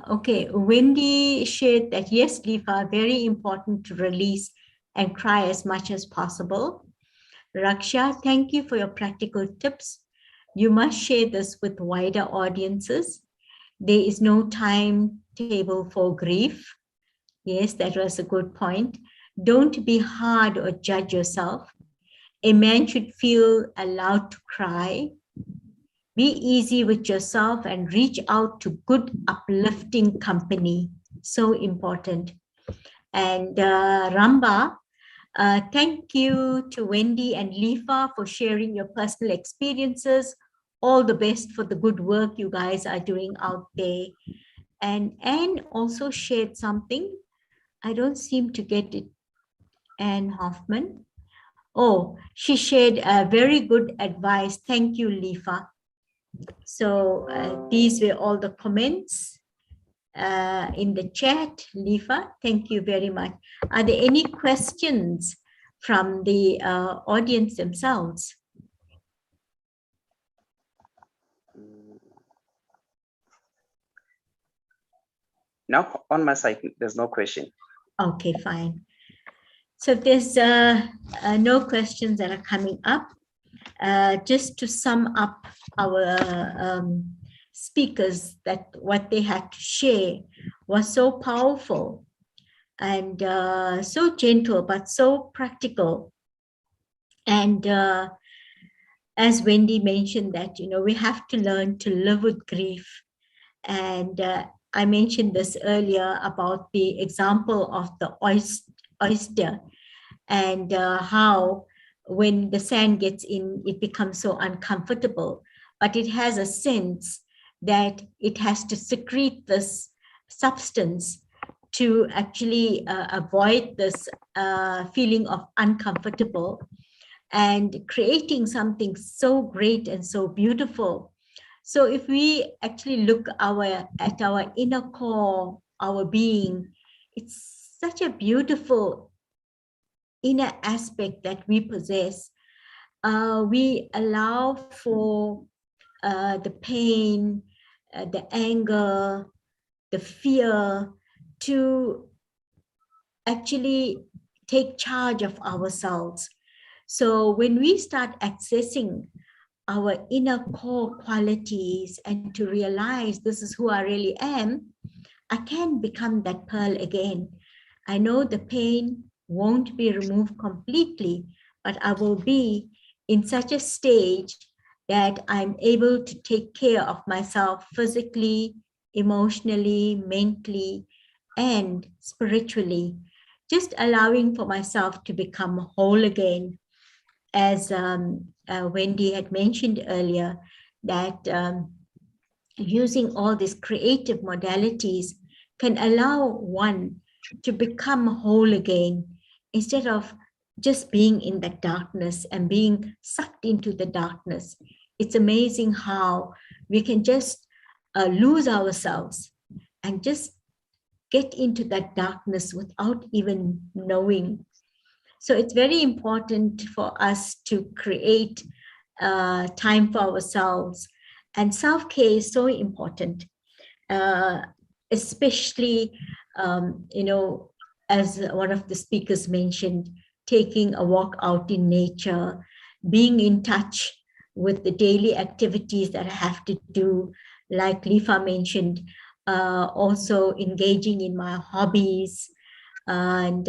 Okay, Wendy shared that, yes, Lifa, very important to release and cry as much as possible. Raksha, thank you for your practical tips. You must share this with wider audiences. There is no timetable for grief. Yes, that was a good point. Don't be hard or judge yourself. A man should feel allowed to cry. Be easy with yourself and reach out to good, uplifting company. So important. And Ramba, thank you to Wendy and Lifa for sharing your personal experiences. All the best for the good work you guys are doing out there. And Anne also shared something. I don't seem to get it. Anne Hoffman. Oh, she shared very good advice. Thank you, Lifa. So these were all the comments in the chat. Lifa, thank you very much. Are there any questions from the audience themselves? No, on my side, there's no question. Okay, fine. So if there's no questions that are coming up, just to sum up our speakers, that what they had to share was so powerful and so gentle, but so practical. And as Wendy mentioned that, we have to learn to live with grief. And I mentioned this earlier about the example of the oyster and how when the sand gets in, it becomes so uncomfortable, but it has a sense that it has to secrete this substance to actually avoid this feeling of uncomfortable and creating something so great and so beautiful. So if we actually look at our inner core, our being, it's such a beautiful inner aspect that we possess. We allow for the pain, the anger, the fear to actually take charge of ourselves. So when we start accessing our inner core qualities and to realize this is who I really am, I can become that pearl again. I know the pain won't be removed completely, but I will be in such a stage that I'm able to take care of myself physically, emotionally, mentally, and spiritually, just allowing for myself to become whole again. As Wendy had mentioned earlier, that using all these creative modalities can allow one to become whole again instead of just being in the darkness and being sucked into the darkness. It's amazing how we can just lose ourselves and just get into that darkness without even knowing. So it's very important for us to create time for ourselves. And self-care is so important, especially, as one of the speakers mentioned, taking a walk out in nature, being in touch with the daily activities that I have to do, like Lifa mentioned, also engaging in my hobbies. And,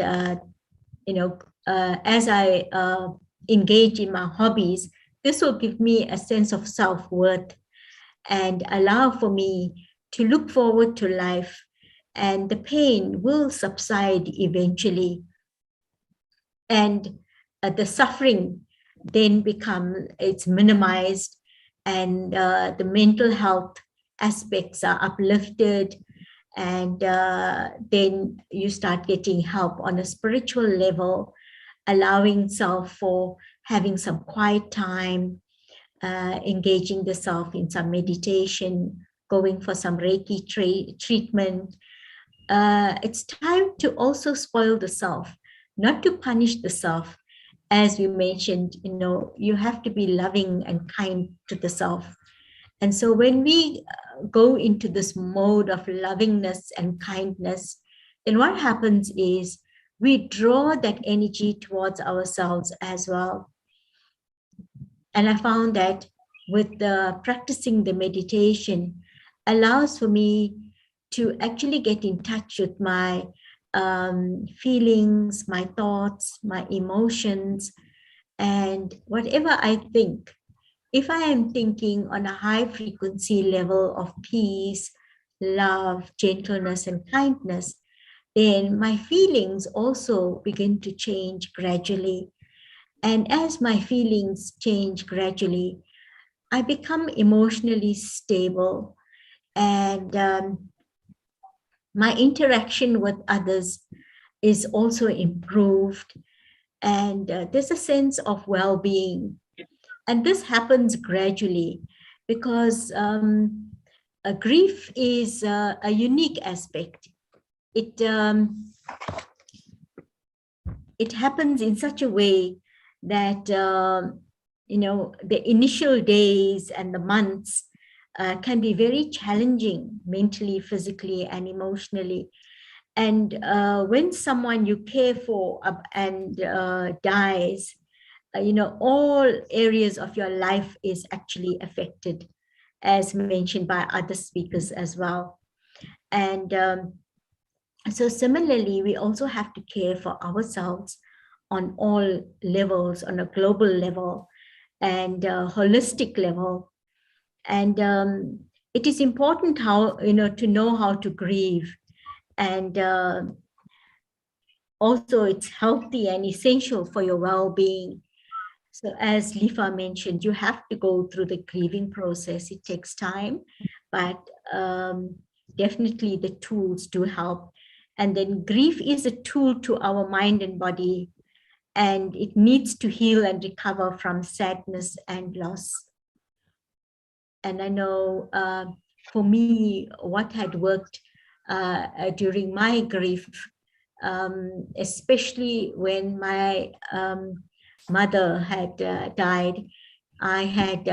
as I engage in my hobbies, this will give me a sense of self-worth and allow for me to look forward to life, and the pain will subside eventually. And the suffering then it's minimized, and the mental health aspects are uplifted, and then you start getting help on a spiritual level, allowing self for having some quiet time, engaging the self in some meditation, going for some Reiki treatment. It's time to also spoil the self, not to punish the self. As we mentioned, you have to be loving and kind to the self. And so when we go into this mode of lovingness and kindness, then what happens is we draw that energy towards ourselves as well. And I found that with practicing the meditation allows for me to actually get in touch with my feelings, my thoughts, my emotions, and whatever I think. If I am thinking on a high frequency level of peace, love, gentleness, and kindness, then my feelings also begin to change gradually. And as my feelings change gradually, I become emotionally stable, and my interaction with others is also improved, and there's a sense of well-being. And this happens gradually because grief is a unique aspect. It happens in such a way that the initial days and the months can be very challenging mentally, physically, and emotionally. And when someone you care for dies, all areas of your life is actually affected, as mentioned by other speakers as well. And so similarly, we also have to care for ourselves on all levels, on a global level and holistic level. And it is important to know how to grieve. And also it's healthy and essential for your well-being. So as Lifa mentioned, you have to go through the grieving process. It takes time, but definitely the tools do help. And then grief is a tool to our mind and body, and it needs to heal and recover from sadness and loss. And I know for me, what had worked during my grief, especially when my mother had died, I had,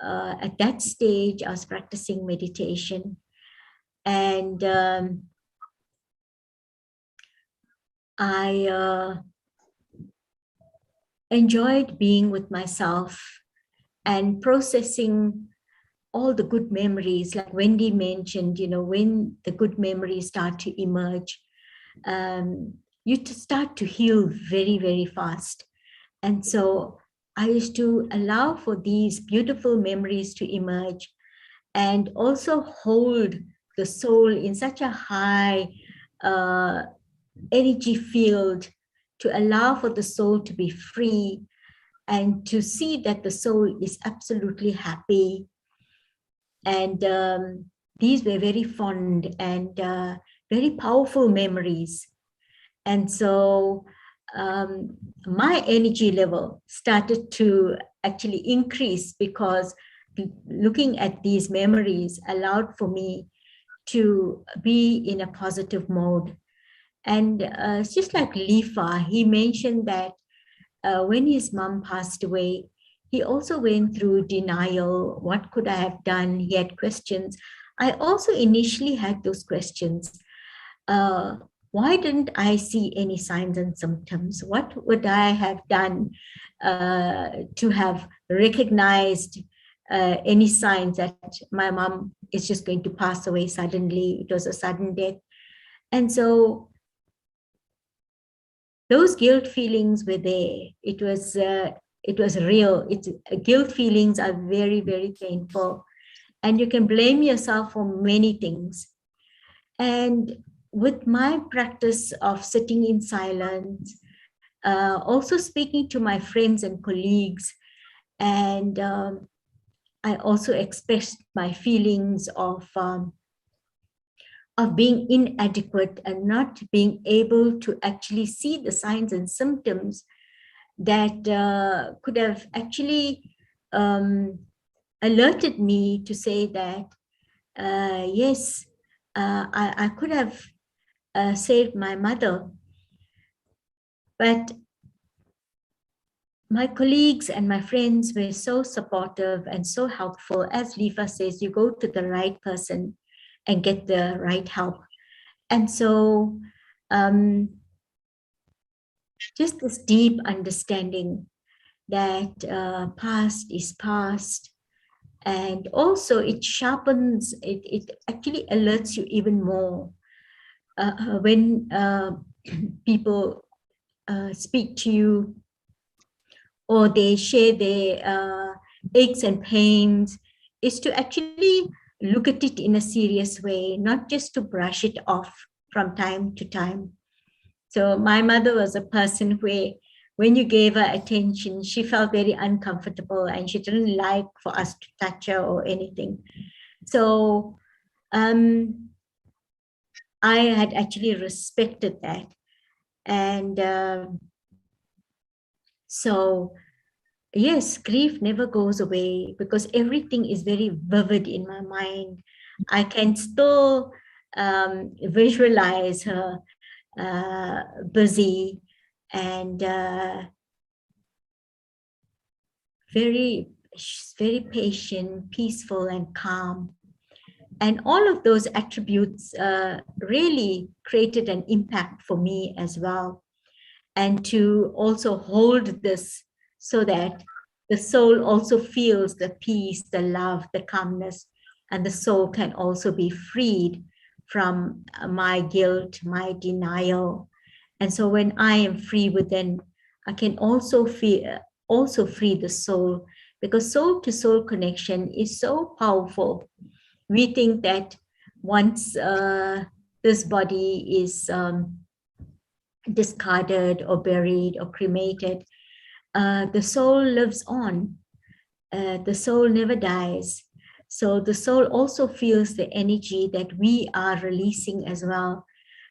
at that stage, I was practicing meditation, and I enjoyed being with myself and processing all the good memories. Like Wendy mentioned, when the good memories start to emerge, you start to heal very, very fast. And so I used to allow for these beautiful memories to emerge, and also hold the soul in such a high energy field to allow for the soul to be free and to see that the soul is absolutely happy. And these were very fond and very powerful memories. And so my energy level started to actually increase, because looking at these memories allowed for me to be in a positive mode. And it's just like Lifa, he mentioned that when his mom passed away, he also went through denial. What could I have done? He had questions. I also initially had those questions. why didn't I see any signs and symptoms? What would I have done to have recognized any signs that my mom is just going to pass away suddenly? It was a sudden death. And so those guilt feelings were there. It was real. Guilt feelings are very, very painful. And you can blame yourself for many things. And with my practice of sitting in silence, also speaking to my friends and colleagues, and I also expressed my feelings of being inadequate and not being able to actually see the signs and symptoms that could have actually alerted me to say that, yes, I could have saved my mother. But my colleagues and my friends were so supportive and so helpful. As Lifa says, you go to the right person and get the right help. And so just this deep understanding that past is past. And also it sharpens, it actually alerts you even more when people speak to you, or they share their aches and pains, is to actually look at it in a serious way, not just to brush it off from time to time. So my mother was a person where when you gave her attention, she felt very uncomfortable and she didn't like for us to touch her or anything. So I had actually respected that. And so, yes, grief never goes away because everything is very vivid in my mind. I can still visualize her busy and very patient, peaceful, and calm. And all of those attributes really created an impact for me as well. And to also hold this so that the soul also feels the peace, the love, the calmness, and the soul can also be freed from my guilt, my denial. And so when I am free within, I can also free the soul, because soul to soul connection is so powerful. We think that once this body is discarded or buried or cremated, the soul lives on. The soul never dies. So the soul also feels the energy that we are releasing as well.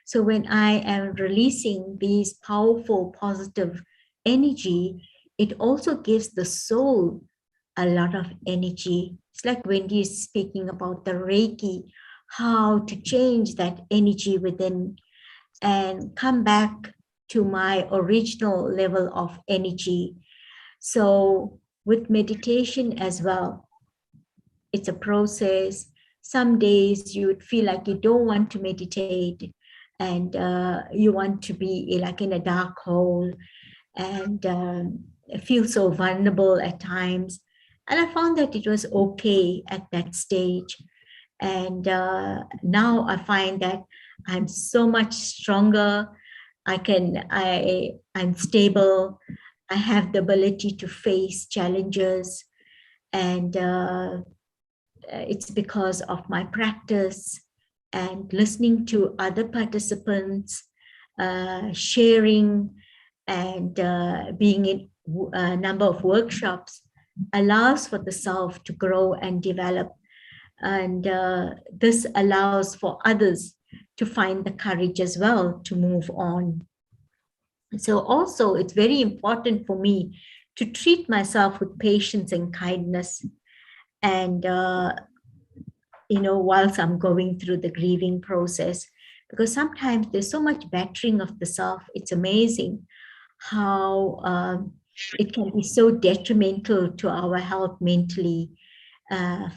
So when I am releasing these powerful, positive energy, it also gives the soul a lot of energy. It's like Wendy is speaking about the Reiki, how to change that energy within and come back to my original level of energy. So with meditation as well, it's a process. Some days you would feel like you don't want to meditate and you want to be like in a dark hole and feel so vulnerable at times. And I found that it was okay at that stage. And now I find that I'm so much stronger. I'm stable. I have the ability to face challenges. And it's because of my practice and listening to other participants, sharing and being in a number of workshops allows for the self to grow and develop. And this allows for others to find the courage as well to move on. So also it's very important for me to treat myself with patience and kindness. And, whilst I'm going through the grieving process, because sometimes there's so much battering of the self. It's amazing how it can be so detrimental to our health mentally,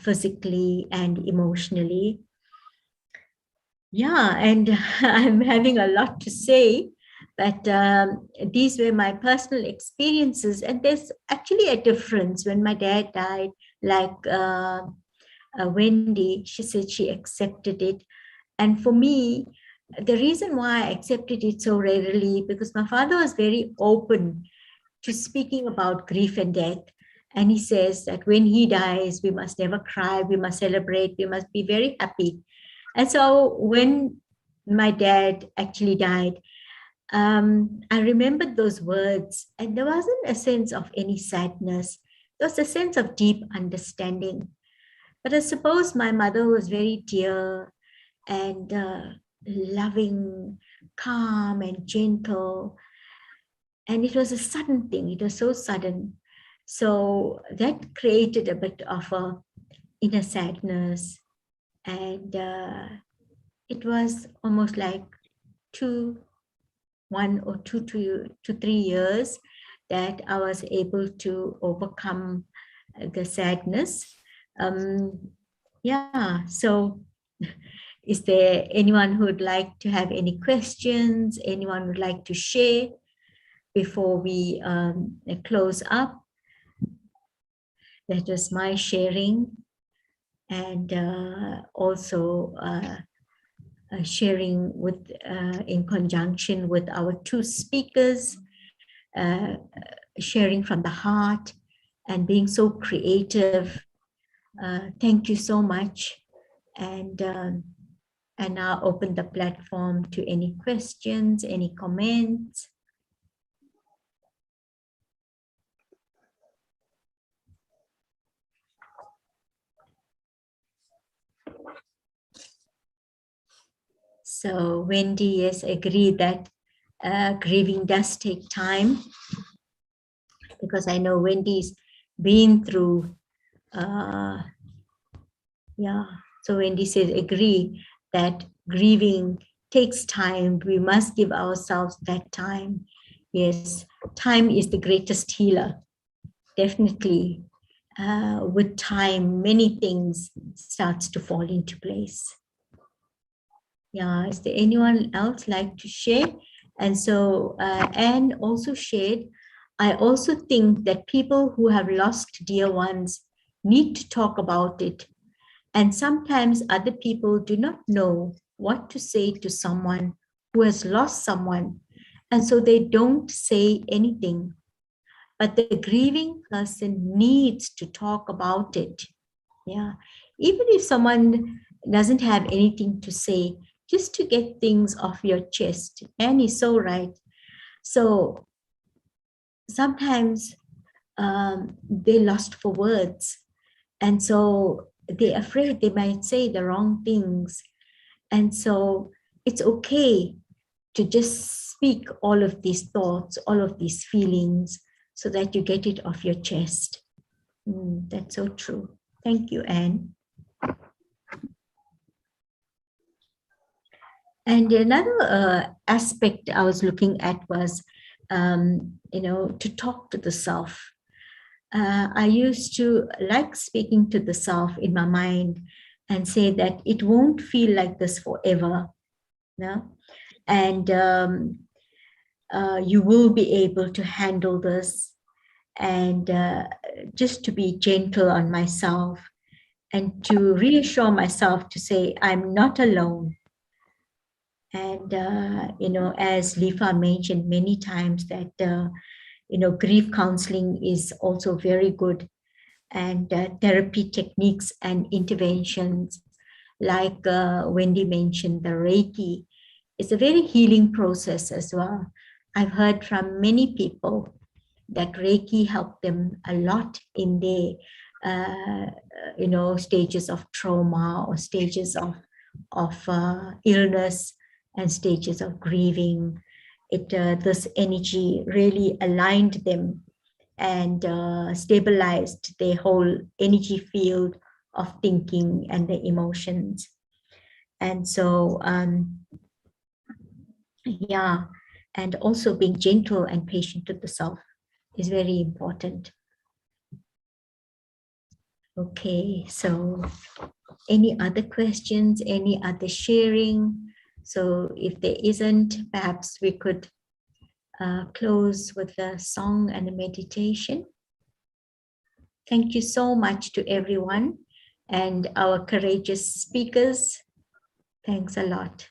physically, and emotionally. Yeah, and I'm having a lot to say, but these were my personal experiences. And there's actually a difference. When my dad died, like Wendy, she said she accepted it. And for me, the reason why I accepted it so readily, because my father was very open to speaking about grief and death. And he says that when he dies, we must never cry, we must celebrate, we must be very happy. And so when my dad actually died, I remembered those words, and there wasn't a sense of any sadness. There was a sense of deep understanding. But I suppose my mother was very dear and loving, calm, and gentle. And it was a sudden thing. It was so sudden. So that created a bit of a inner sadness. And it was almost like 1 or 2 to 3 years that I was able to overcome the sadness. Yeah, so is there anyone who would like to have any questions? Anyone would like to share before we close up? That was my sharing, and also sharing with in conjunction with our two speakers, uh, sharing from the heart and being so creative. Thank you so much. And now open the platform to any questions, any comments. So Wendy, yes, agree that grieving does take time, because I know Wendy's been through, yeah. So Wendy says, agree that grieving takes time. We must give ourselves that time. Yes, time is the greatest healer, definitely. With time, many things starts to fall into place. Yeah, is there anyone else like to share? And so Anne also shared, I also think that people who have lost dear ones need to talk about it. And sometimes other people do not know what to say to someone who has lost someone. And so they don't say anything. But the grieving person needs to talk about it. Yeah. Even if someone doesn't have anything to say, just to get things off your chest. Anne is so right. So sometimes they lost for words. And so they're afraid they might say the wrong things. And so it's okay to just speak all of these thoughts, all of these feelings, so that you get it off your chest. That's so true. Thank you, Anne. And another aspect I was looking at was, to talk to the self. I used to like speaking to the self in my mind and say that it won't feel like this forever. No? And you will be able to handle this, and just to be gentle on myself and to reassure myself to say, I'm not alone. And, as Lifa mentioned many times that, grief counseling is also very good, and therapy techniques and interventions, like Wendy mentioned, the Reiki, is a very healing process as well. I've heard from many people that Reiki helped them a lot in their, stages of trauma or stages of illness and stages of grieving. This energy really aligned them and stabilized their whole energy field of thinking and the emotions. And so, yeah, and also being gentle and patient with the self is very important. Okay, so any other questions, any other sharing? So if there isn't, perhaps we could close with a song and a meditation. Thank you so much to everyone and our courageous speakers. Thanks a lot.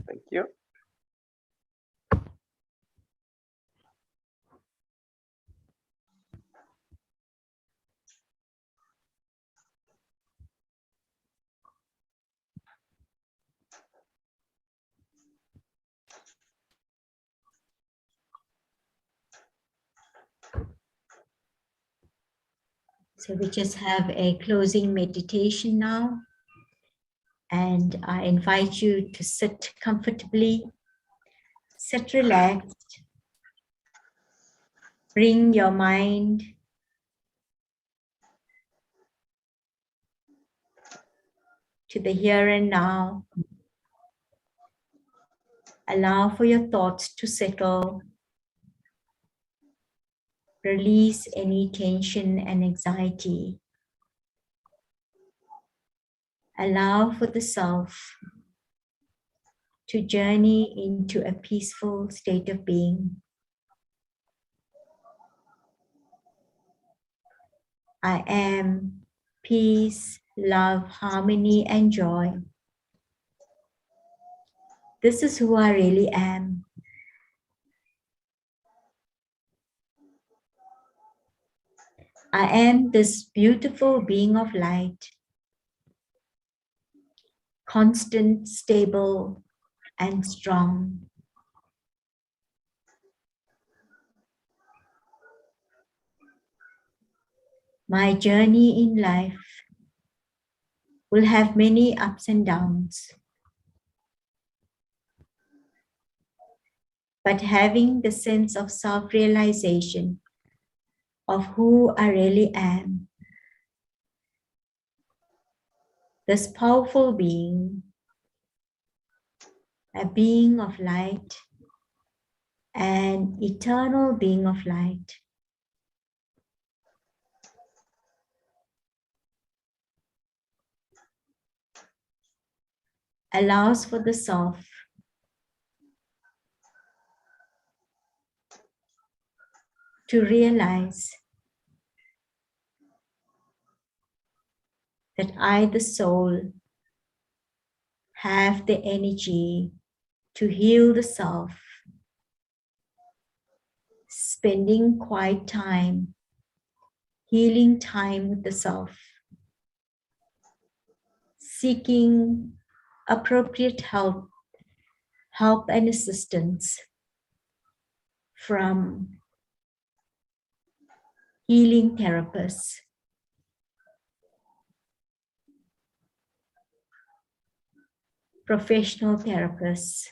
Thank you. So we just have a closing meditation now. And I invite you to sit comfortably, sit relaxed, bring your mind to the here and now. Allow for your thoughts to settle. Release any tension and anxiety. Allow for the self to journey into a peaceful state of being. I am peace, love, harmony, and joy. This is who I really am. I am this beautiful being of light, constant, stable, and strong. My journey in life will have many ups and downs, but having the sense of self-realization of who I really am, this powerful being, a being of light, an eternal being of light, allows for the self to realize that I, the soul, have the energy to heal the self, spending quiet time, healing time with the self, seeking appropriate help and assistance from healing therapists, professional therapists,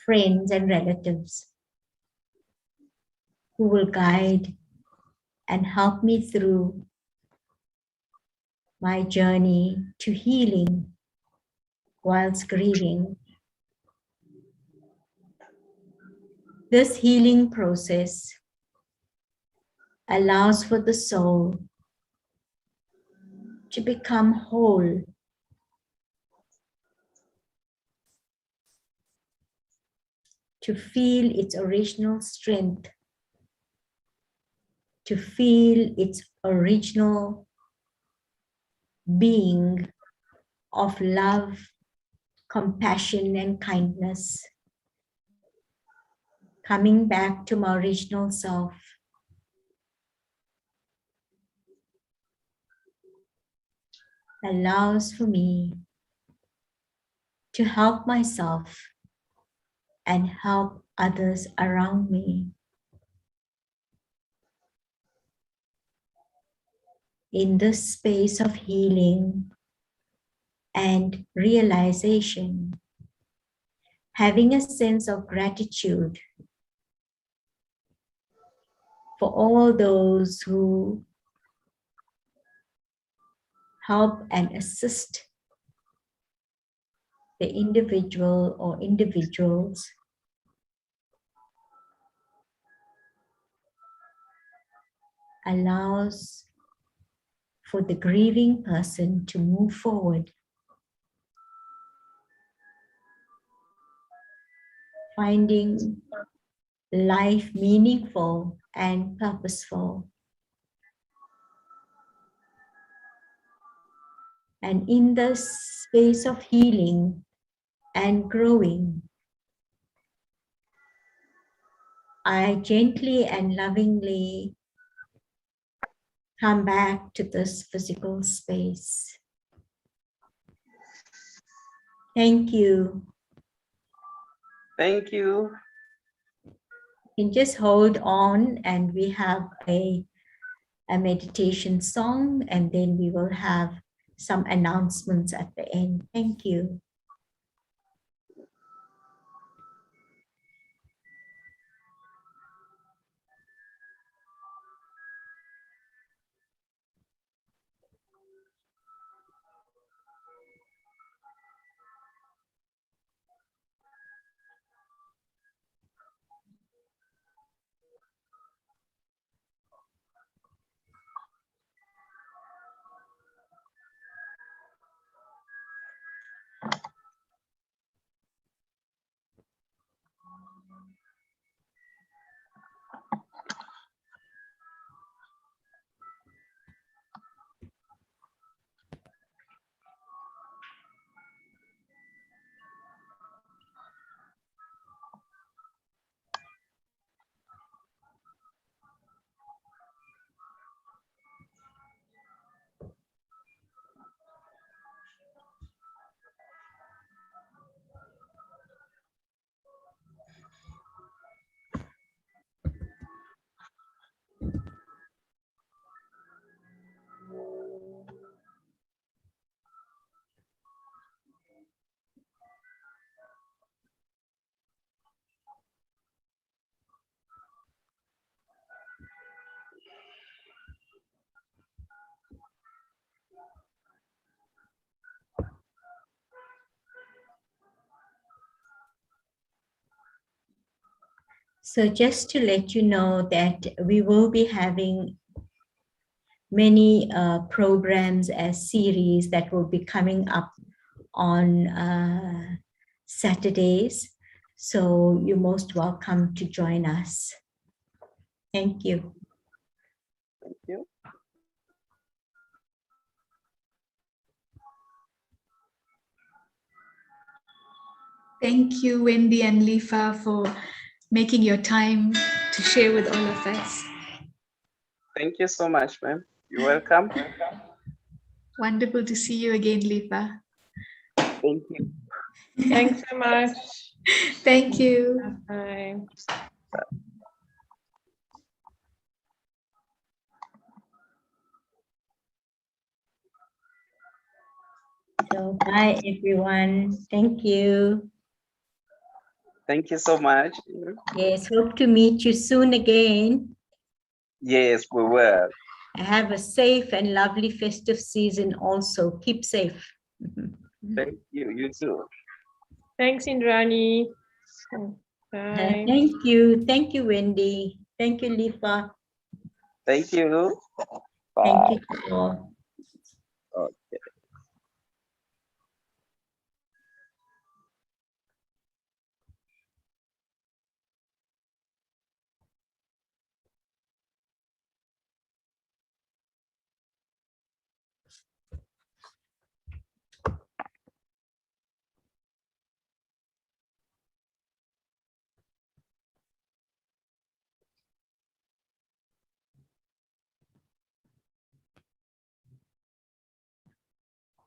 friends and relatives who will guide and help me through my journey to healing whilst grieving. This healing process allows for the soul to become whole, to feel its original strength, to feel its original being of love, compassion, and kindness, coming back to my original self. Allows for me to help myself and help others around me. In this space of healing and realization, having a sense of gratitude for all those who help and assist the individual or individuals allows for the grieving person to move forward, finding life meaningful and purposeful. And in the space of healing and growing, I gently and lovingly come back to this physical space. Thank you. Thank you. You can just hold on, and we have a meditation song, and then we will have some announcements at the end. Thank you. So just to let you know that we will be having many programs as series that will be coming up on Saturdays. So you're most welcome to join us. Thank you. Thank you. Thank you, Wendy and Lifa, for making your time to share with all of us. Thank you so much, ma'am. You're welcome. Wonderful to see you again, Lifa. Thank you. Thanks so much. Thank you. Bye. So bye everyone. Thank you. Thank you so much. Yes, hope to meet you soon again. Yes, we will. Have a safe and lovely festive season also. Keep safe. Thank you. You too. Thanks, Indrani. Bye. Thank you. Thank you, Wendy. Thank you, Lifa. Thank you. Thank Bye. you all.